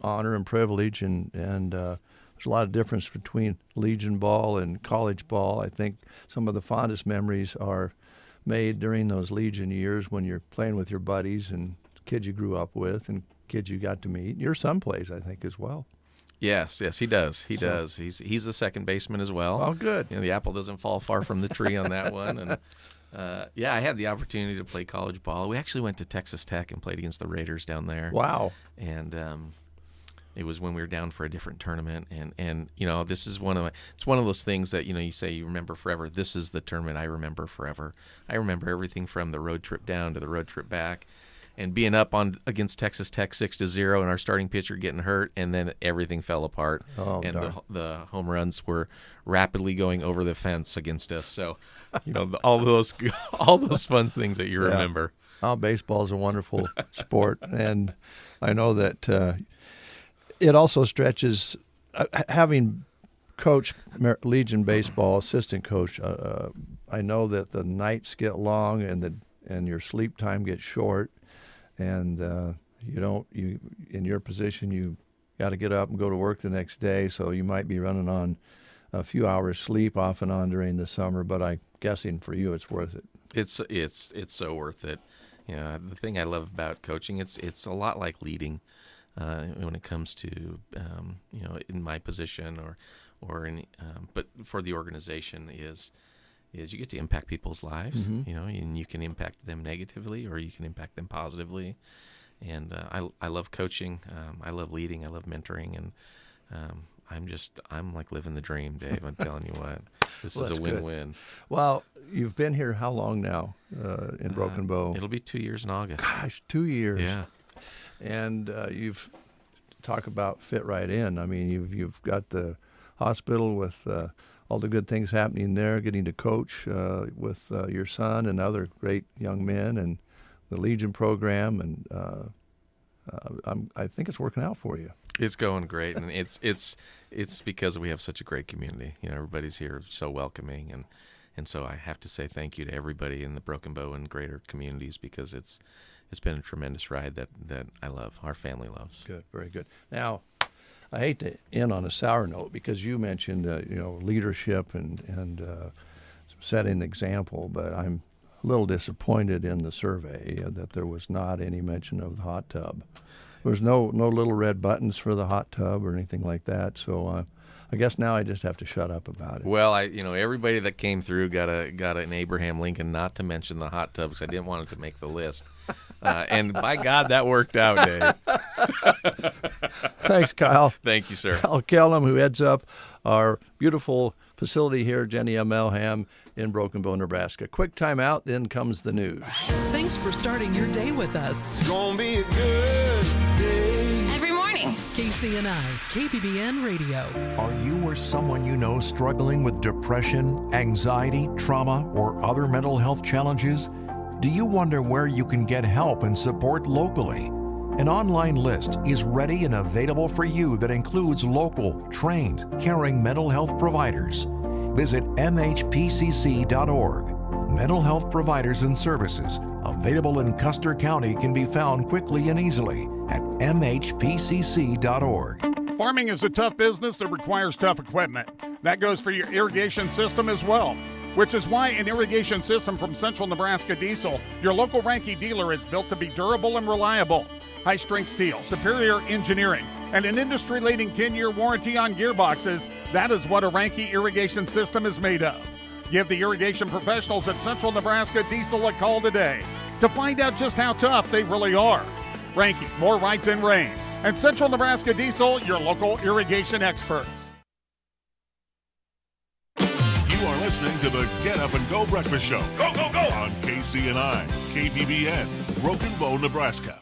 honor and privilege, and there's a lot of difference between Legion ball and college ball. I think some of the fondest memories are made during those Legion years when you're playing with your buddies and kids you grew up with and kids you got to meet. Your son plays, I think, as well. Yes, he does. He does. He's the second baseman as well. Oh, good. You know, the apple doesn't fall far from the tree on that one. And I had the opportunity to play college ball. We actually went to Texas Tech and played against the Raiders down there. Wow. And it was when we were down for a different tournament, and you know, this is one of those things that, you know, you say you remember forever. This is the tournament I remember forever. I remember everything from the road trip down to the road trip back, and being up against Texas Tech 6-0, and our starting pitcher getting hurt, and then everything fell apart, and the home runs were rapidly going over the fence against us. So, you know, all those fun things that you remember. Oh, baseball is a wonderful sport, and I know that. It also stretches, having coached Legion baseball, assistant coach, I know that the nights get long and your sleep time gets short, and in your position, you got to get up and go to work the next day, so you might be running on a few hours sleep off and on during the summer, but I'm guessing for you it's worth it. It's so worth it. You know, the thing I love about coaching, it's a lot like leading. When it comes to you know, in my position or in but for the organization is you get to impact people's lives, you know, and you can impact them negatively or you can impact them positively. And I love coaching, I love leading, I love mentoring, and I'm like living the dream, Dave. I'm telling you what, this is a win-win. Good. Well, you've been here how long now in Broken Bow? It'll be 2 years in August. Gosh, 2 years. Yeah. And you've talk about fit right in. I mean, you've got the hospital with all the good things happening there, getting to coach with your son and other great young men, and the Legion program, and I think it's working out for you. It's going great, and it's because we have such a great community. You know, everybody's here so welcoming, and so I have to say thank you to everybody in the Broken Bow and greater communities, because it's been a tremendous ride that I love, our family loves. Good, very good. Now, I hate to end on a sour note, because you mentioned leadership and setting an example, but I'm a little disappointed in the survey that there was not any mention of the hot tub. There's no little red buttons for the hot tub or anything like that. So I guess now I just have to shut up about it. Well, everybody that came through got an Abraham Lincoln not to mention the hot tub, because I didn't want it to make the list. And by God, that worked out, Dave. Thanks, Kyle. Thank you, sir. Kyle Kellum, who heads up our beautiful facility here, Jenny M. Melham, in Broken Bow, Nebraska. Quick time out, then comes the news. Thanks for starting your day with us. It's gonna be a good day. Every morning. KCNI, KBBN Radio. Are you or someone you know struggling with depression, anxiety, trauma, or other mental health challenges? Do you wonder where you can get help and support locally? An online list is ready and available for you that includes local, trained, caring mental health providers. Visit mhpcc.org. Mental health providers and services available in Custer County can be found quickly and easily at mhpcc.org. Farming is a tough business that requires tough equipment. That goes for your irrigation system as well, which is why an irrigation system from Central Nebraska Diesel, your local Ranke dealer, is built to be durable and reliable. High-strength steel, superior engineering, and an industry-leading 10-year warranty on gearboxes. That is what a Ranke irrigation system is made of. Give the irrigation professionals at Central Nebraska Diesel a call today to find out just how tough they really are. Ranke, more right than rain. And Central Nebraska Diesel, your local irrigation experts. You are listening to the Get Up and Go Breakfast Show. Go, go, go! On KCNI, KBBN, Broken Bow, Nebraska.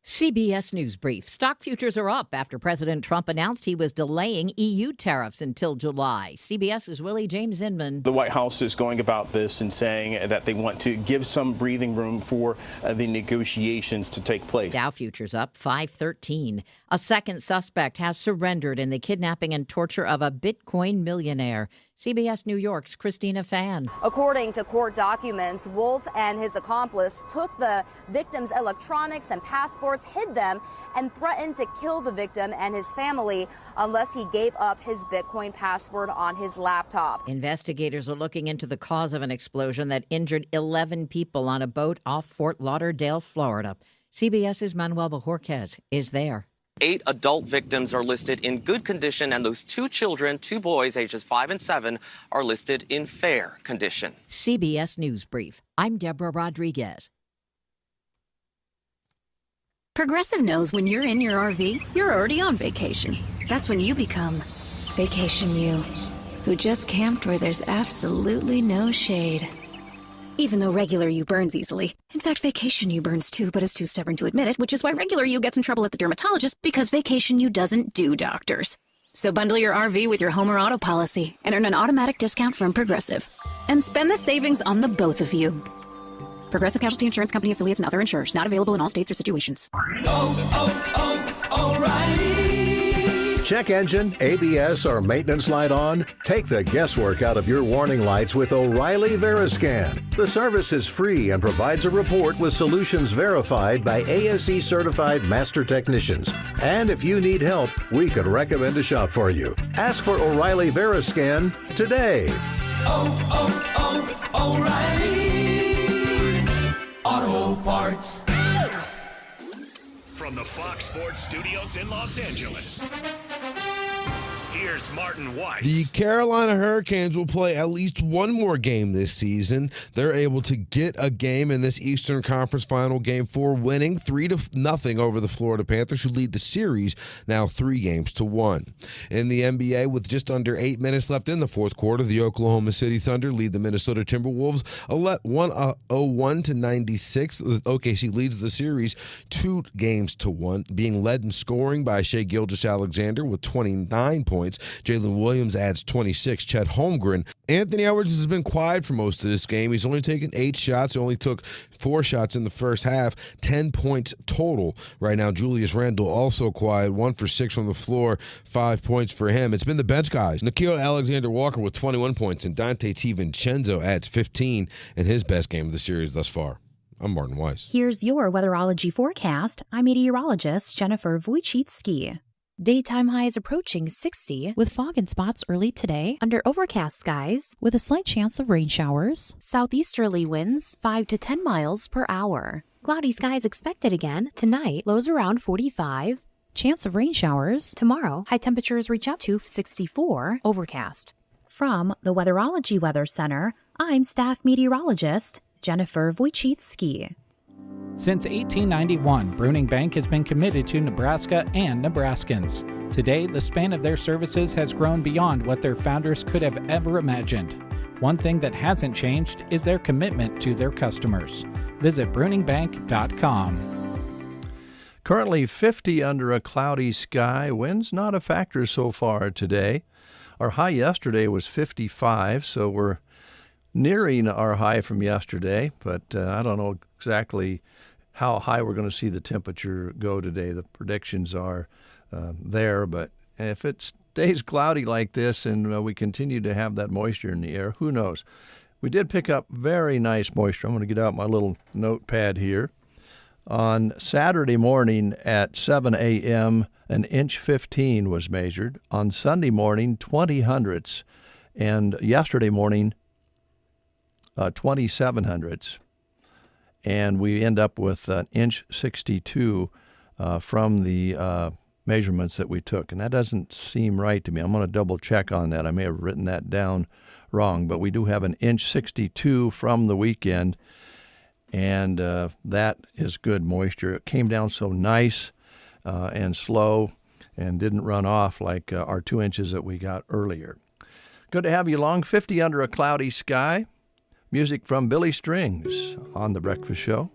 CBS News Brief. Stock futures are up after President Trump announced he was delaying EU tariffs until July. CBS's Willie James Inman. The White House is going about this and saying that they want to give some breathing room for the negotiations to take place. Dow futures up 513. A second suspect has surrendered in the kidnapping and torture of a Bitcoin millionaire. CBS New York's Christina Fan. According to court documents, Wolf and his accomplice took the victim's electronics and passports, hid them, and threatened to kill the victim and his family unless he gave up his Bitcoin password on his laptop. Investigators are looking into the cause of an explosion that injured 11 people on a boat off Fort Lauderdale, Florida. CBS's Manuel Bajorquez is there. 8 adult victims are listed in good condition, and those 2 children, 2 boys ages 5 and 7, are listed in fair condition. CBS News Brief. I'm Deborah Rodriguez. Progressive knows when you're in your RV, you're already on vacation. That's when you become Vacation You, who just camped where there's absolutely no shade. Even though regular you burns easily. In fact, Vacation You burns too, but is too stubborn to admit it, which is why regular you gets in trouble at the dermatologist, because Vacation You doesn't do doctors. So bundle your RV with your home or auto policy and earn an automatic discount from Progressive. And spend the savings on the both of you. Progressive Casualty Insurance Company affiliates and other insurers. Not available in all states or situations. O'Reilly. Check engine, ABS, or maintenance light on? Take the guesswork out of your warning lights with O'Reilly Veriscan. The service is free and provides a report with solutions verified by ASE certified master technicians. And if you need help, we could recommend a shop for you. Ask for O'Reilly Veriscan today. O'Reilly Auto Parts. From the Fox Sports Studios in Los Angeles, here's Martin Weiss. The Carolina Hurricanes will play at least one more game this season. They're able to get a game in this Eastern Conference Final Game 4, winning 3-0 over the Florida Panthers, who lead the series now 3-1. In the NBA, with just under 8 minutes left in the fourth quarter, the Oklahoma City Thunder lead the Minnesota Timberwolves 101-96. The OKC leads the series 2-1, being led in scoring by Shai Gilgeous-Alexander with 29 points. Jalen Williams adds 26. Chet Holmgren. Anthony Edwards has been quiet for most of this game. He's only taken 8 shots. He only took 4 shots in the first half. 10 points total. Right now, Julius Randle also quiet. 1 for 6 from the floor. 5 points for him. It's been the bench guys. Nickeil Alexander-Walker with 21 points, and Dante DiVincenzo adds 15 in his best game of the series thus far. I'm Martin Weiss. Here's your weatherology forecast. I'm meteorologist Jennifer Wojcicki. Daytime highs approaching 60 with fog and spots early today under overcast skies with a slight chance of rain showers. Southeasterly winds 5 to 10 miles per hour. Cloudy skies expected again tonight, lows around 45. Chance of rain showers tomorrow. High temperatures reach up to 64, overcast. From the Weatherology Weather Center, I'm staff meteorologist Jennifer Wojcicki. Since 1891, Bruning Bank has been committed to Nebraska and Nebraskans. Today, the span of their services has grown beyond what their founders could have ever imagined. One thing that hasn't changed is their commitment to their customers. Visit bruningbank.com. Currently 50 under a cloudy sky. Wind's not a factor so far today. Our high yesterday was 55, so we're nearing our high from yesterday, but I don't know exactly how high we're going to see the temperature go today. The predictions are there, but if it stays cloudy like this and we continue to have that moisture in the air, who knows? We did pick up very nice moisture. I'm going to get out my little notepad here. On Saturday morning at 7 a.m., an inch 15 was measured. On Sunday morning, 20 hundredths. And yesterday morning, 27 hundredths. And we end up with an inch 62 from the measurements that we took. And that doesn't seem right to me. I'm going to double check on that. I may have written that down wrong, but we do have an inch 62 from the weekend, and that is good moisture. It came down so nice and slow and didn't run off like our 2 inches that we got earlier. Good to have you along. 50 under a cloudy sky. Music from Billy Strings on The Breakfast Show.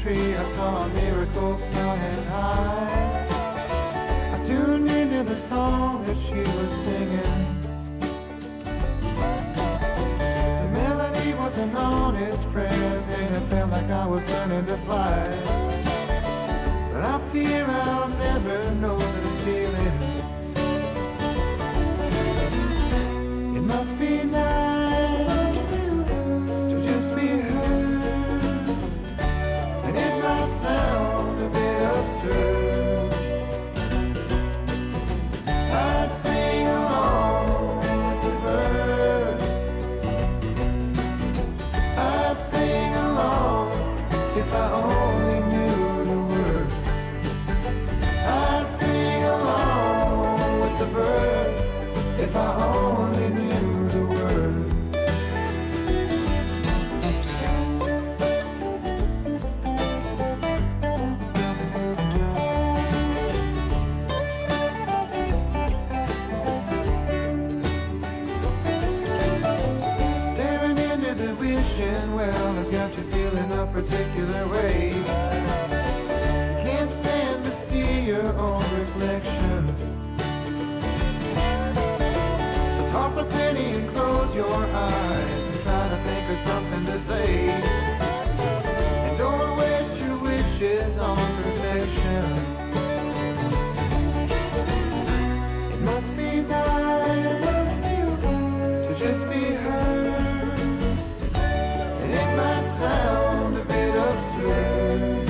tree, I saw a miracle flying high. I tuned into the song that she was singing. The melody was an honest friend, and it felt like I was learning to fly. But I fear I'll never know the feeling. It must be nice to just be heard, and it might sound a bit absurd. I'd sing along with the birds. I'd sing along if I only knew the words. I'd sing along with the birds if I only knew the words. Staring into the wishing well has got you feeling a particular way. You can't stand to see your own reflection. So toss a penny and close your eyes and try to think of something to say. And don't waste your wishes on perfection. It must be nice to just be heard, and it might sound a bit absurd.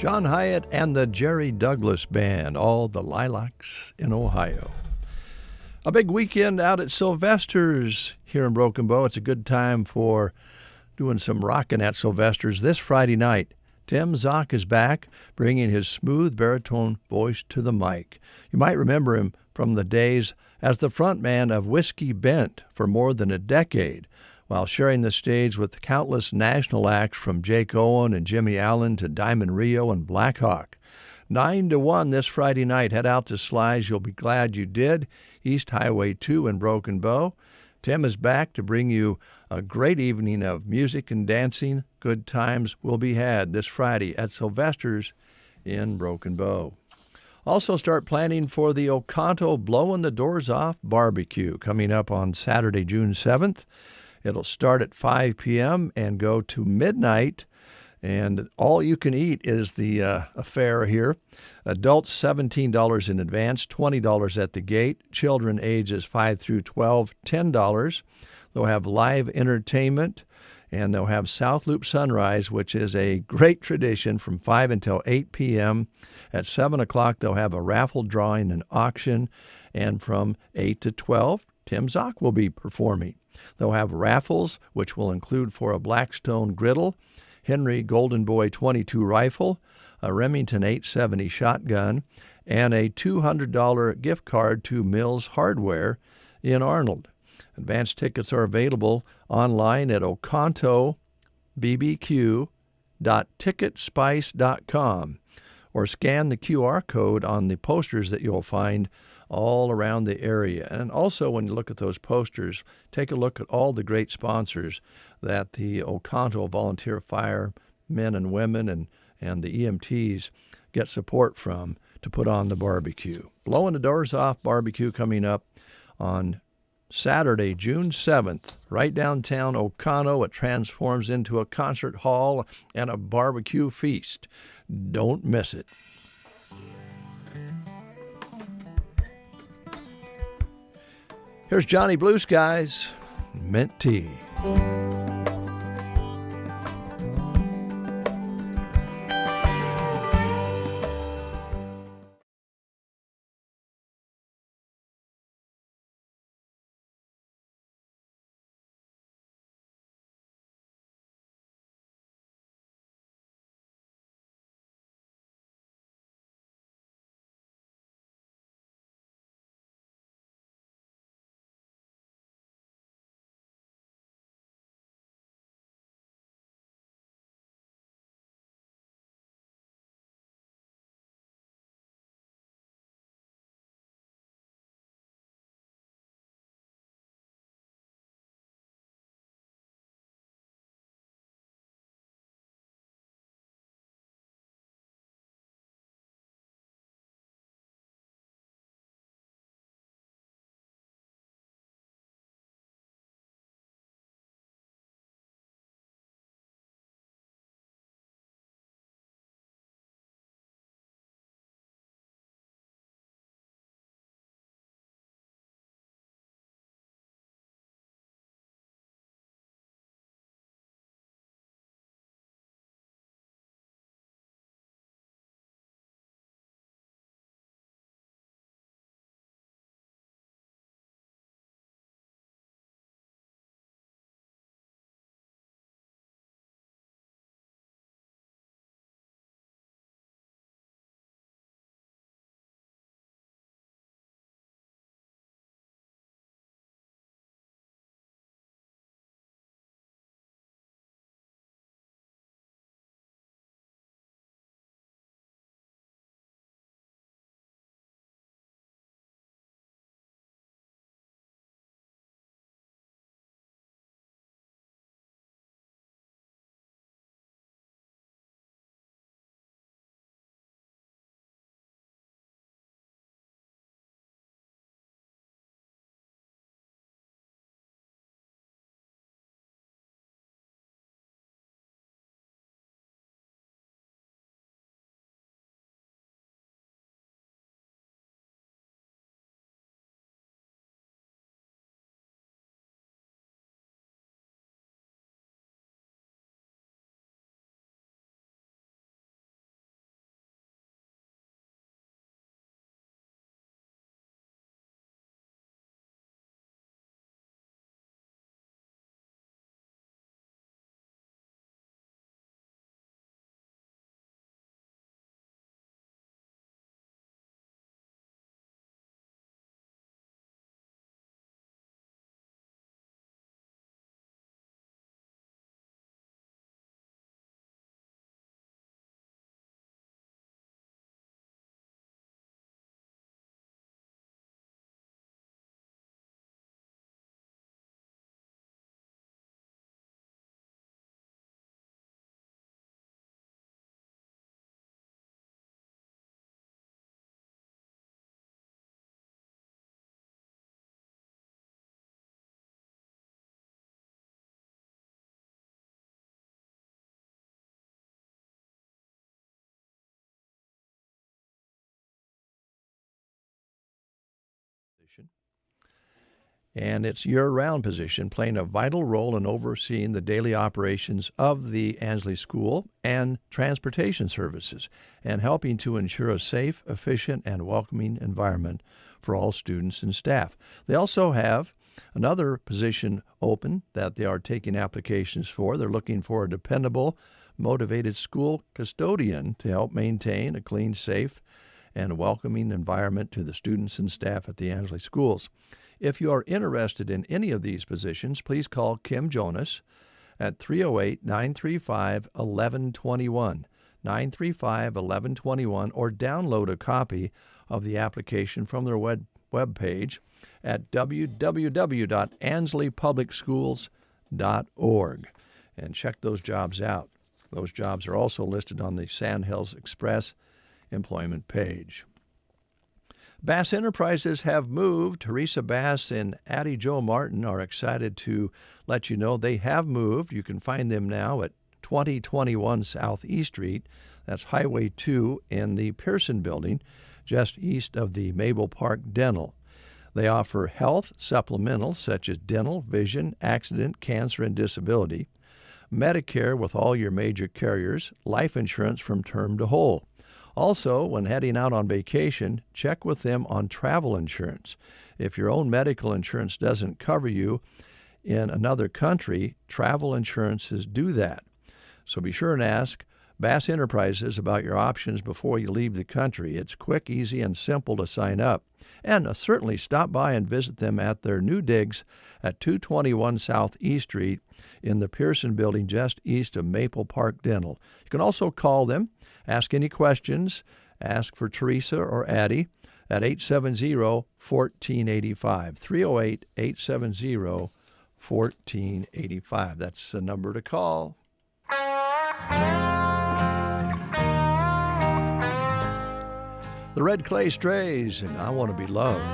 John Hyatt and the Jerry Douglas Band, all the lilacs in Ohio. A big weekend out at Sylvester's here in Broken Bow. It's a good time for doing some rocking at Sylvester's this Friday night. Tim Zock is back, bringing his smooth baritone voice to the mic. You might remember him from the days as the frontman of Whiskey Bent for more than a decade, while sharing the stage with countless national acts from Jake Owen and Jimmy Allen to Diamond Rio and Black Hawk. 9 to 1 this Friday night. Head out to Sly's. You'll be glad you did. East Highway 2 in Broken Bow. Tim is back to bring you a great evening of music and dancing. Good times will be had this Friday at Sylvester's in Broken Bow. Also start planning for the Oconto Blowing the Doors Off barbecue coming up on Saturday, June 7th. It'll start at 5 p.m. and go to midnight, and all you can eat is the affair here. Adults, $17 in advance, $20 at the gate. Children ages 5 through 12, $10. They'll have live entertainment, and they'll have South Loop Sunrise, which is a great tradition from 5 until 8 p.m. At 7 o'clock, they'll have a raffle drawing and auction, and from 8 to 12, Tim Zock will be performing. They'll have raffles, which will include for a Blackstone griddle, Henry Golden Boy 22 rifle, a Remington 870 shotgun, and a $200 gift card to Mills Hardware in Arnold. Advance tickets are available online at ocontobbq.ticketspice.com or scan the QR code on the posters that you'll find all around the area. And also, when you look at those posters, take a look at all the great sponsors that the Oconto Volunteer Firemen and Women and the EMTs get support from to put on the barbecue. Blowing the Doors Off barbecue coming up on Saturday, June 7th, right downtown Oconto. It transforms into a concert hall and a barbecue feast. Don't miss it. Here's Johnny Blue Skies, Mint Tea. position. And it's year-round position, playing a vital role in overseeing the daily operations of the Ansley School and transportation services, and helping to ensure a safe, efficient, and welcoming environment for all students and staff. They also have another position open that they are taking applications for. They're looking for a dependable, motivated school custodian to help maintain a clean, safe, and welcoming environment to the students and staff at the Ansley schools. If you are interested in any of these positions, please call Kim Jonas at 308-935-1121, 935-1121, or download a copy of the application from their web page at www.ansleypublicschools.org, and check those jobs out. Those jobs are also listed on the Sandhills Express employment page. Bass Enterprises have moved. Teresa Bass and Addie Joe Martin are excited to let you know they have moved. You can find them now at 2021 Southeast Street. That's Highway 2 in the Pearson Building, just east of the Mabel Park Dental. They offer health supplementals such as dental, vision, accident, cancer, and disability, Medicare with all your major carriers, life insurance from term to whole. Also, when heading out on vacation, check with them on travel insurance. If your own medical insurance doesn't cover you in another country, travel insurances do that. So be sure and ask Bass Enterprises about your options before you leave the country. It's quick, easy, and simple to sign up. And certainly stop by and visit them at their new digs at 221 Southeast Street in the Pearson Building just east of Maple Park Dental. You can also call them, ask any questions, ask for Teresa or Addie at 870-1485, 308-870-1485. That's the number to call. The Red Clay Strays, and I Want to Be Loved.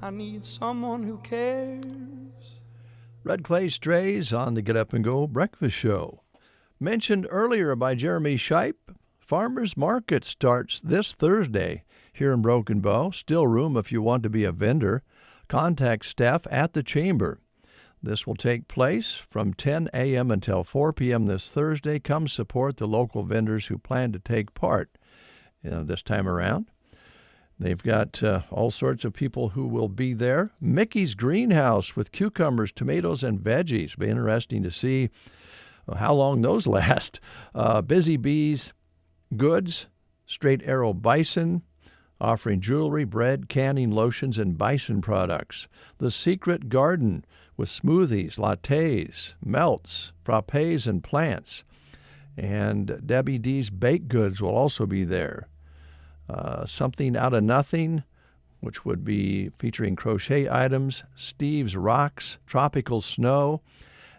I need someone who cares. Red Clay Strays on the Get Up and Go Breakfast Show. Mentioned earlier by Jeremy Shipe, Farmers Market starts this Thursday here in Broken Bow. Still room if you want to be a vendor. Contact staff at the Chamber. This will take place from 10 a.m. until 4 p.m. this Thursday. Come support the local vendors who plan to take part this time around. They've got all sorts of people who will be there. Mickey's Greenhouse with cucumbers, tomatoes, and veggies. Be interesting to see how long those last. Busy Bees Goods, Straight Arrow Bison, offering jewelry, bread, canning, lotions, and bison products. The Secret Garden with smoothies, lattes, melts, frappes, and plants. And Debbie D's Baked Goods will also be there. Something Out of Nothing, which would be featuring crochet items, Steve's Rocks, Tropical Snow,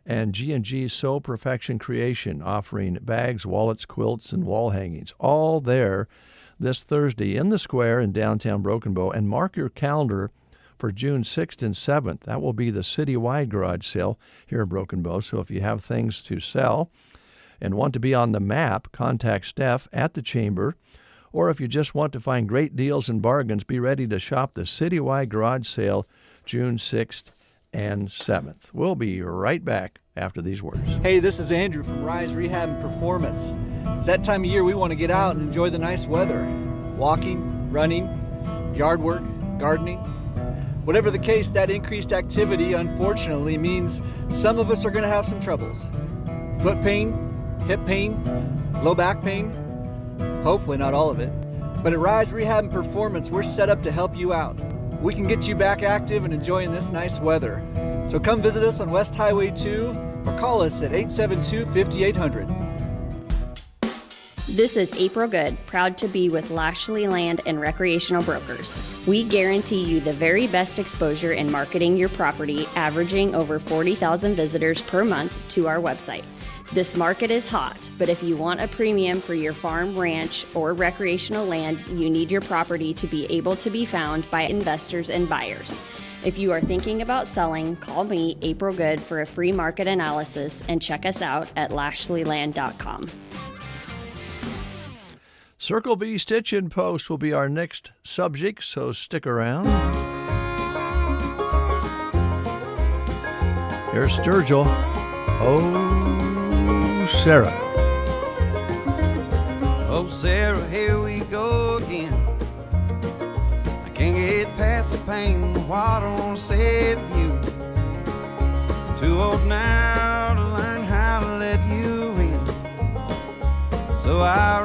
and G&G Sew Perfection Creation, offering bags, wallets, quilts, and wall hangings. All there this Thursday in the square in downtown Broken Bow. And mark your calendar for June 6th and 7th. That will be the citywide garage sale here in Broken Bow. So if you have things to sell and want to be on the map, contact Steph at the Chamber. Or if you just want to find great deals and bargains, be ready to shop the citywide garage sale June 6th and 7th. We'll be right back after these words. Hey, this is Andrew from Rise Rehab and Performance. It's that time of year we want to get out and enjoy the nice weather. Walking, running, yard work, gardening. Whatever the case, that increased activity unfortunately means some of us are going to have some troubles. Foot pain, hip pain, low back pain. Hopefully not all of it. But at Rise Rehab and Performance, we're set up to help you out. We can get you back active and enjoying this nice weather. So come visit us on West Highway 2 or call us at 872-5800. This is April Good, proud to be with Lashley Land and Recreational Brokers. We guarantee you the very best exposure in marketing your property, averaging over 40,000 visitors per month to our website. This market is hot, but if you want a premium for your farm, ranch, or recreational land, you need your property to be able to be found by investors and buyers. If you are thinking about selling, call me, April Good, for a free market analysis and check us out at lashleyland.com. Circle B Stitch and Post will be our next subject, so stick around. Here's Sturgill. Oh, Sarah. Oh, Sarah, here we go again. I can't get past the pain, what I want to say to you. Too old now to learn how to let you in. So I